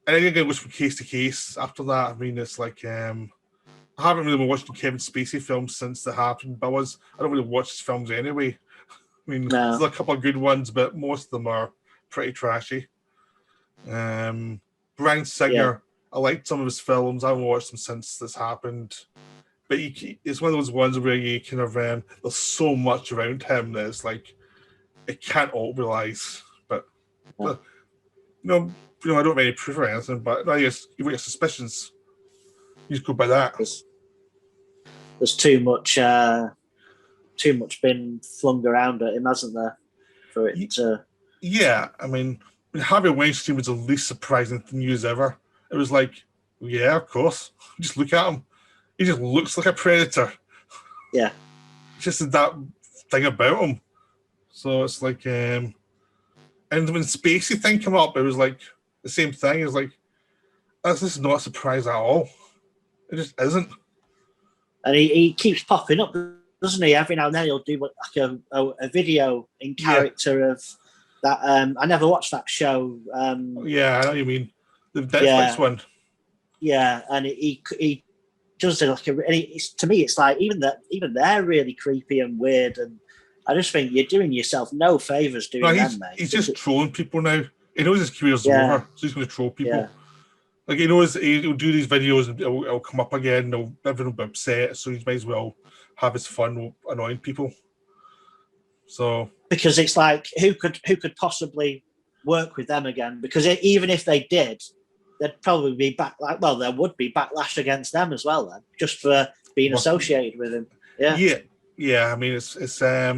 And I think it goes from case to case after that. I mean, it's like I haven't really been watching Kevin Spacey films since that happened, but I don't really watch his films anyway. I mean, there's a couple of good ones, but most of them are pretty trashy. Bryan Singer, I liked some of his films. I haven't watched them since this happened. But it's one of those ones where you kind of, there's so much around him that it's like, it can't all realize. But, I don't have any proof or anything, but I guess you've got your suspicions. You just go by that. There's too much been flung around at him, hasn't there? For it to. Yeah, I mean, Harvey Weinstein was the least surprising news ever. It was like, yeah, of course. Just look at him. He just looks like a predator. Yeah. Just that thing about him. So it's like, and when Spacey thing came up, it was like the same thing. It was like, this is not a surprise at all. It just isn't. And he keeps popping up, doesn't he? Every now and then he'll do like a video in character of that. I never watched that show. Yeah, I know what you mean. The Netflix one. Yeah, and he does it like to me, it's like even they're really creepy and weird, and I just think you're doing yourself no favors doing them, mate. He's just trolling people now. He knows his career's over, so he's going to troll people. Yeah. Like he knows he'll do these videos and it'll come up again. And everyone will be upset, so he might as well have his fun annoying people. So because it's like who could possibly work with them again? Because even if they did, there'd probably be there would be backlash against them as well then, just for being associated with him. Yeah. I mean, it's I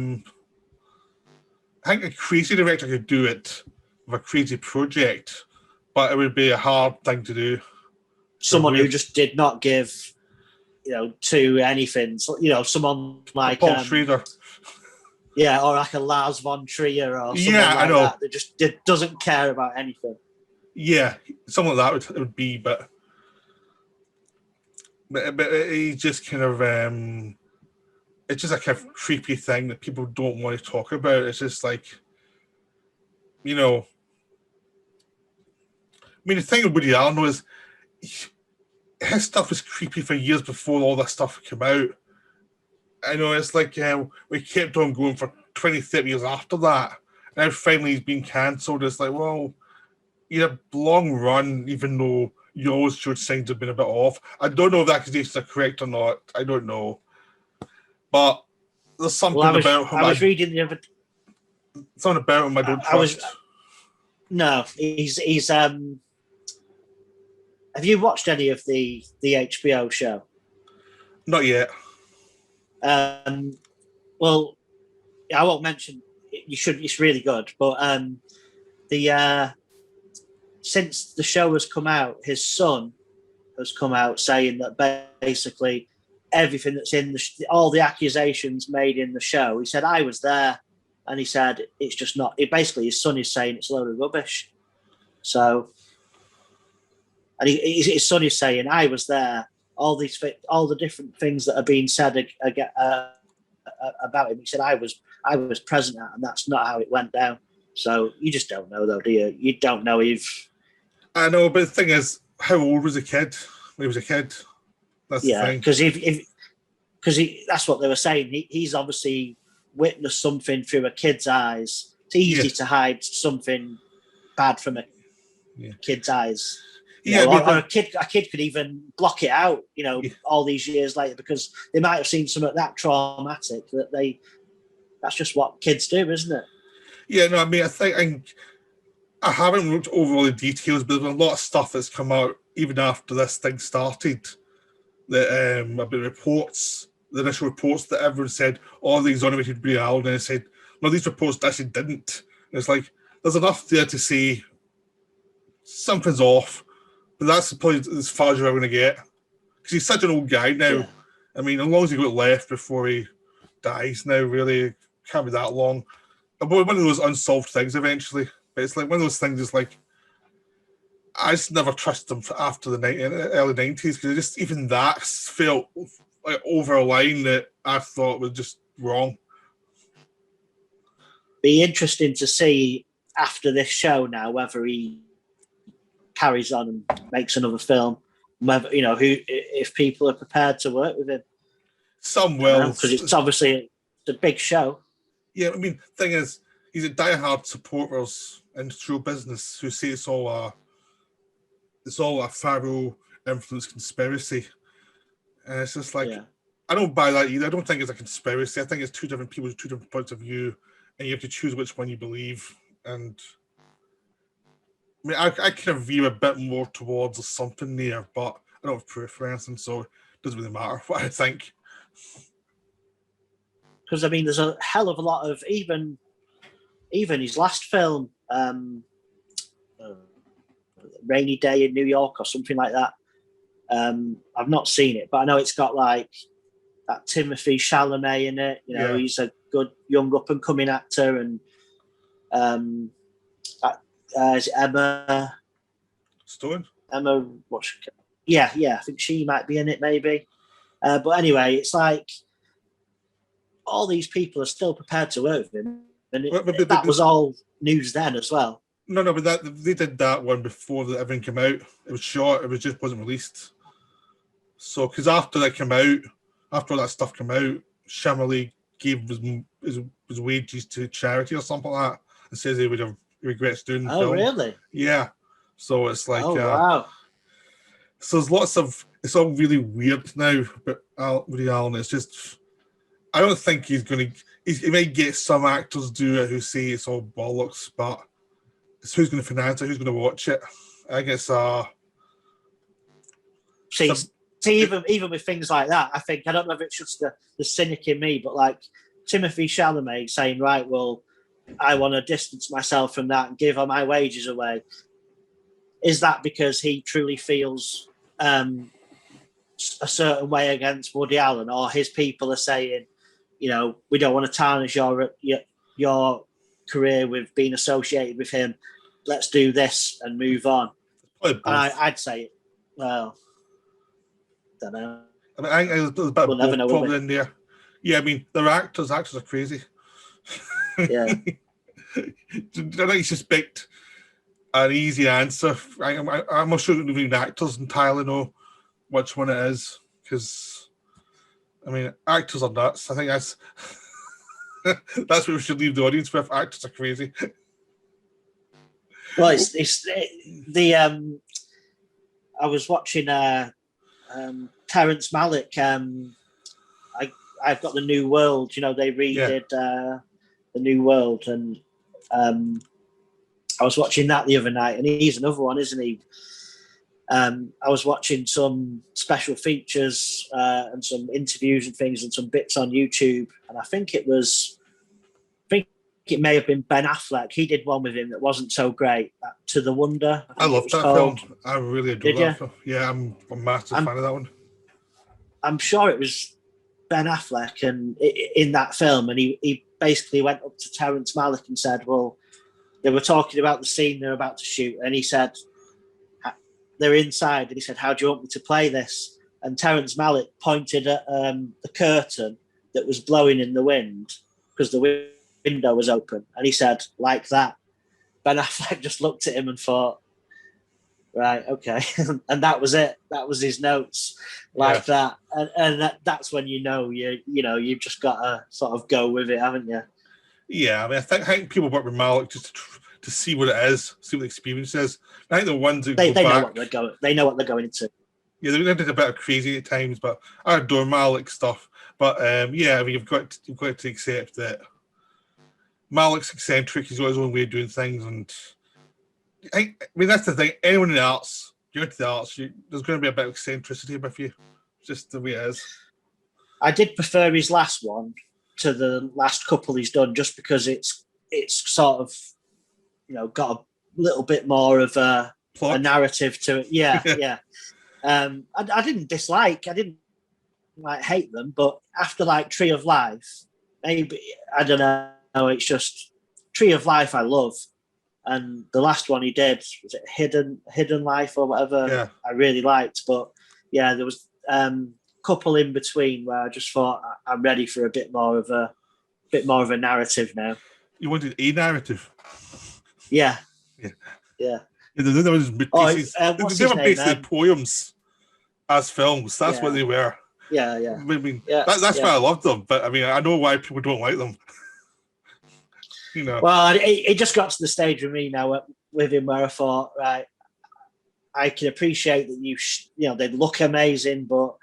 think a crazy director could do it with a crazy project, but it would be a hard thing to do. Someone who just did not give, to anything. So, someone like Paul Schrader. Yeah, or like a Lars von Trier or someone like that just doesn't care about anything. Yeah, something like that would be, but he just kind of it's just like a creepy thing that people don't want to talk about. It's just like, I mean, the thing with Woody Allen was his stuff was creepy for years before all this stuff came out. I know it's like we kept on going for 20, 30 years after that. Now finally he's been cancelled. It's like, well, you had a long run, even though you always showed signs of being a bit off. I don't know if the accusations are correct or not. I don't know. But there's something about him. I was reading the other. Something about him I don't trust. No, he's. Have you watched any of the HBO show? Not yet. Well, I won't mention. You should. It's really good. But since the show has come out, his son has come out saying that basically everything that's in all the accusations made in the show, he said, I was there, and he said it's just not. Basically, his son is saying it's a load of rubbish. So, and his son is saying, I was there. All the different things that are being said about him. He said, I was present at, and that's not how it went down. So you just don't know, though, do you? You don't know if. I know, but the thing is, how old was the kid when he was a kid? That's the thing. Because that's what they were saying. He's obviously witnessed something through a kid's eyes. It's easy to hide something bad from a kid's eyes. Or a kid could even block it out, all these years later, because they might have seen something that traumatic that's just what kids do, isn't it? Yeah, no, I mean, I haven't looked over all the details, but there's a lot of stuff that's come out even after this thing started. That about reports, the initial reports that everyone said, they exonerated Woody Allen, and I said, no, these reports actually didn't. And it's like, there's enough there to say something's off, but that's probably as far as you're ever going to get. Because he's such an old guy now. Yeah. I mean, as long as he got left before he dies now, really, can't be that long. But one of those unsolved things eventually. But it's like one of those things is like, I just never trusted him after the early 90s, because just even that felt like over a line that I thought was just wrong. Be interesting to see after this show now whether he carries on and makes another film. Whether, if people are prepared to work with him. Some will, because it's obviously a big show. Yeah, I mean, thing is, he's a diehard supporters in show business who say it's all a Pharaoh influence conspiracy. And it's just like, I don't buy that either. I don't think it's a conspiracy. I think it's two different people with two different points of view, and you have to choose which one you believe. And I mean, I kind of veer a bit more towards something there, but I don't have proof for anything, so it doesn't really matter what I think. Because, I mean, there's a hell of a lot of, even his last film, Rainy Day in New York or something like that. I've not seen it, but I know it's got like that Timothy Chalamet in it. He's a good young up and coming actor, and is it Emma Stone? Emma, I think she might be in it, maybe. But anyway, it's like all these people are still prepared to work with him, and that was all news then as well. No, but they did that one before everything came out. It was short. It just wasn't released. So, because after that came out, after all that stuff came out, Shyamalan gave his wages to charity or something like that, and says he regrets doing the film. Oh, really? Yeah. So it's like, wow. So there's lots of, it's all really weird now. But Woody Allen, it's just, I don't think he's going to. He might get some actors do it who say it's all bollocks, but it's who's going to finance it, who's going to watch it. I guess. Even with things like that, I think, I don't know if it's just the cynic in me, but like Timothy Chalamet saying, right, well, I want to distance myself from that and give all my wages away. Is that because he truly feels a certain way against Woody Allen, or his people are saying, we don't want to tarnish your career with being associated with him. Let's do this and move on. I'd say, well, don't know. I mean, I think there's a bit of problem in there. Yeah, I mean, they're actors. Actors are crazy. Yeah. I think you suspect an easy answer. I'm sure even actors entirely know which one it is, because, I mean, actors are nuts. I think that's what we should leave the audience with. Actors are crazy. Well, I was watching Terrence Malick. I've got the New World. They redid the New World, and I was watching that the other night, and he's another one, isn't he? I was watching some special features and some interviews and things and some bits on YouTube, and I think it may have been Ben Affleck. He did one with him that wasn't so great. To the Wonder. I loved that film. I really adored that film. Yeah, I'm a massive fan of that one. I'm sure it was Ben Affleck and in that film, and he basically went up to Terrence Malick and said, well, they were talking about the scene they're about to shoot, and he said, they're inside, and he said, how do you want me to play this? And Terrence Malick pointed at the curtain that was blowing in the wind because the window was open. And he said, like that. Ben Affleck just looked at him and thought, right, okay. And that was it. That was his notes, like that. And that's when you've just got to sort of go with it, haven't you? Yeah, I mean, I think people work with Malik just to see what it is, see what the experience is. I think the ones who they go know back, what they're going. They know what they're going into. Yeah, they did a bit of crazy at times, but I adore Malik stuff. But I mean, you've got to accept that Malik's eccentric. He's got his own way of doing things, and I mean that's the thing. Anyone in the arts, you're into the arts, there's going to be a bit of eccentricity with you. Just the way it is. I did prefer his last one to the last couple he's done, just because it's sort of got a little bit more of a narrative to it. Yeah. I didn't hate them, but after like Tree of Life, maybe I don't know. It's just Tree of Life I love, and the last one he did, was it Hidden Life or whatever? Yeah. I really liked, but yeah, there was couple in between where I just thought I'm ready for a bit more of a narrative now. You wanted a narrative? Yeah. There was pieces. They were basically poems as films. That's what they were. Yeah. I mean, that's why I loved them. But I mean, I know why people don't like them. Well, it just got to the stage with me now with him where I thought, right, I can appreciate that they look amazing, but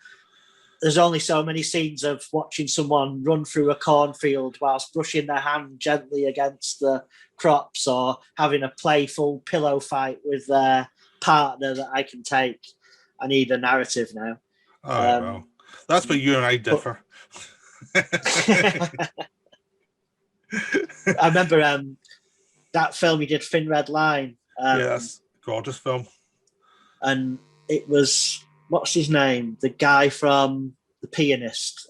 there's only so many scenes of watching someone run through a cornfield whilst brushing their hand gently against the crops or having a playful pillow fight with their partner that I can take. I need a narrative now. Oh, well. That's where you and I differ. I remember that film he did, Thin Red Line. That's a gorgeous film. And it was, what's his name? The guy from The Pianist.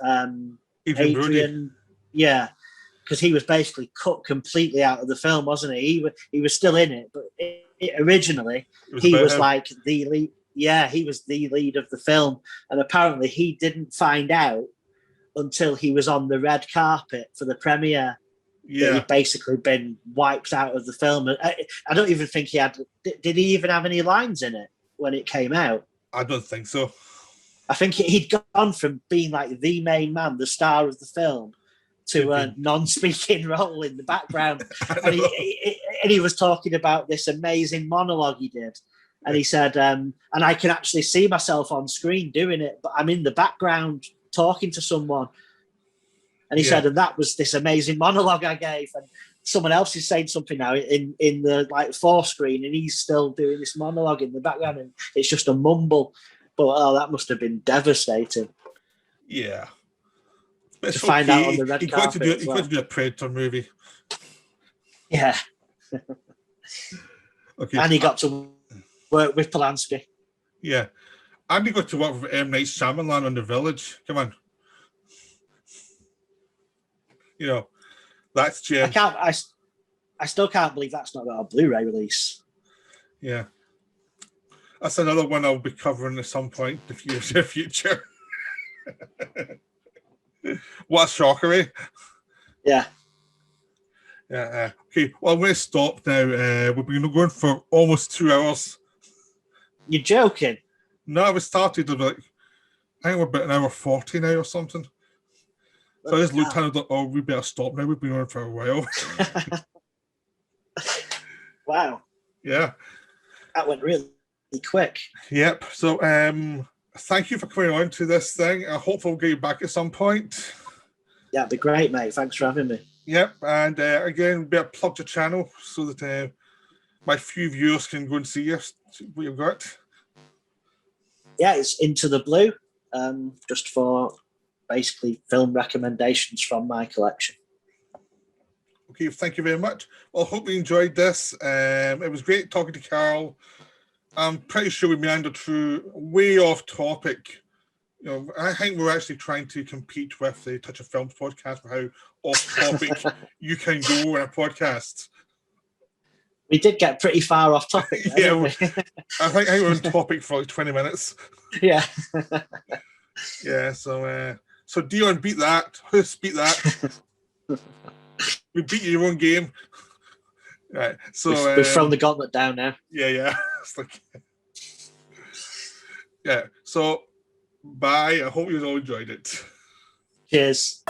Adrian. Yeah, because he was basically cut completely out of the film, wasn't he? He was still in it, but originally he was like the lead. Yeah, he was the lead of the film, and apparently he didn't find out until he was on the red carpet for the premiere. That he'd basically been wiped out of the film. I don't even think he had. Did he even have any lines in it when it came out? I don't think so. I think he'd gone from being like the main man, the star of the film, to a non-speaking role in the background. And he was talking about this amazing monologue he did. And he said, and I can actually see myself on screen doing it, but I'm in the background talking to someone. And he said, and that was this amazing monologue I gave. And someone else is saying something now in the like forescreen, and he's still doing this monologue in the background, and it's just a mumble. But that must have been devastating. Yeah. To find out on the red carpet. He got to do a Predator movie. Yeah. Okay. And he got to work with Polanski. Yeah. And he got to work with M. Night Shyamalan on The Village. Come on. That's Jim. I still can't believe that's not got a Blu-ray release. Yeah. That's another one I'll be covering at some point in the future. What a shocker, eh? Yeah. Yeah. Okay, well, I'm going to stop now. We've been going for almost 2 hours. You're joking? No, we started about, I think we're about an hour 40 now or something. So I just looked at it and thought, oh, we better stop now. We've been on for a while. Wow. Yeah. That went really quick. Yep. So thank you for coming on to this thing. I hope we'll get you back at some point. Yeah, it'd be great, mate. Thanks for having me. Yep. And again, better plug the channel so that my few viewers can go and see what you've got. Yeah, it's Into the Blu, just for basically film recommendations from my collection. Okay, thank you very much. Well, I hope you enjoyed this. It was great talking to Carl. I'm pretty sure we meandered through way off topic. I think we're actually trying to compete with the Touch of Films podcast for how off topic you can go in a podcast. We did get pretty far off topic. Yeah, I think we're on topic for like 20 minutes. Yeah. Yeah, so So Dion beat that. Huss beat that. We beat your own game. Right. So we've thrown the gauntlet down now. Yeah. It's like, yeah. So bye. I hope you all enjoyed it. Cheers.